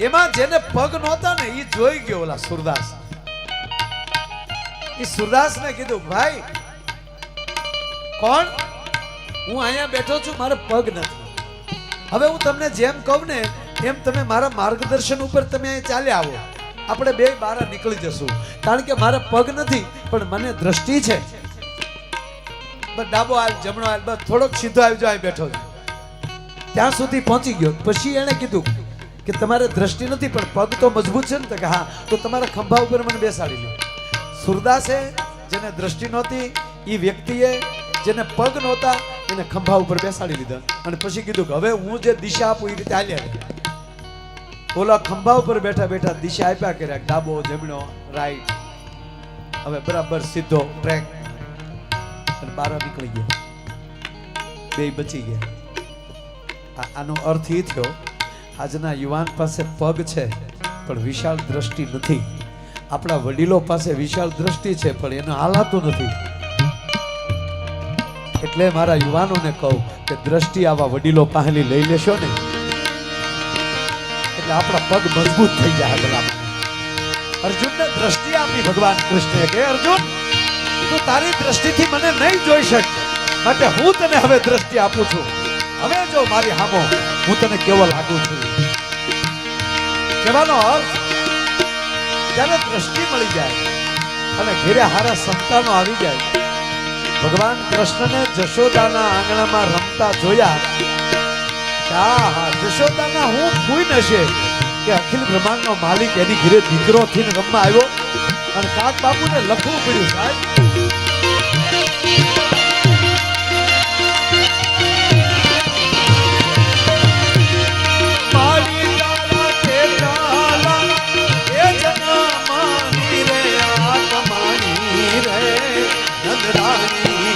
એમાં જેને પગ નહોતા ને એ જોઈ ગયો ઓલા સુરદાસ. એ સુરદાસ ને કીધું, ભાઈ કોણ? હું અહીંયા બેઠો છું, મારે પગ નથી. હવે હું તમને જેમ કહું ને એમ તમે મારા માર્ગદર્શન ઉપર તમે અહીં ચાલ્યા આવો. આપણે બે બહાર નીકળી જશું. કારણ કે મારે પગ નથી પણ મને દ્રષ્ટિ છે. બસ ડાબો હાલ, જમણો હાલ, બસ થોડોક સીધો આવજો. અહીં બેઠો છું. ત્યાં સુધી પહોંચી ગયો. પછી એને કીધું કે તમારે દ્રષ્ટિ નથી પણ પગ તો મજબૂત છે ને? તો કે હા. તો તમારા ખંભા ઉપર મને બેસાડી લો. સુરદાસે જેને દ્રષ્ટિ નહોતી એ વ્યક્તિએ જેને પગ નહોતા એને ખંભા ઉપર બેસાડી લીધા. અને પછી કીધું કે હવે હું જે દિશા આપું એ રીતે હાલ્યા. ઓલા ખંભા ઉપર બેઠા બેઠા દિશા આપ્યા કર્યા, ડાબો, જમણો, રાઈટ. હવે બરાબર સીધો ટ્રેક. અને બહાર નીકળી ગયા. બે બચી ગયા. આનો અર્થ એ થયો, આજના યુવાન પાસે પગ છે પણ વિશાળ દ્રષ્ટિ નથી. આપણા વડીલો પાસે વિશાળ દ્રષ્ટિ છે પણ એને હાલાતું નથી. એટલે મારા યુવાનોને કહું કે દ્રષ્ટિ આવા વડીલો પાસેથી લઈ લેશો ને એટલે આપણા પગ મજબૂત થઈ જાય. ભલા અર્જુનને દ્રષ્ટિ આપી ભગવાન કૃષ્ણએ કે અર્જુન તું તારી દ્રષ્ટિથી મને નહીં જોઈ શક, માટે હું તને હવે દ્રષ્ટિ આપું છું. હવે જો મારી સામો હું તને કેવો લાગુ છું. કહેવાનો અર્થ જ્યારે દ્રષ્ટિ મળી જાય અને ઘેરે હારા સંતાનો આવી જાય. ભગવાન કૃષ્ણને જશોદાના આંગણામાં રમતા જોયા. જશોદાના હું ફૂઈ નશે કે અખિલ બ્રહ્માંડનો માલિક એની ઘરે દીકરો થઈને રમવા આવ્યો. અને કાક બાપુને લખવું પડ્યું સાહેબ. રાણી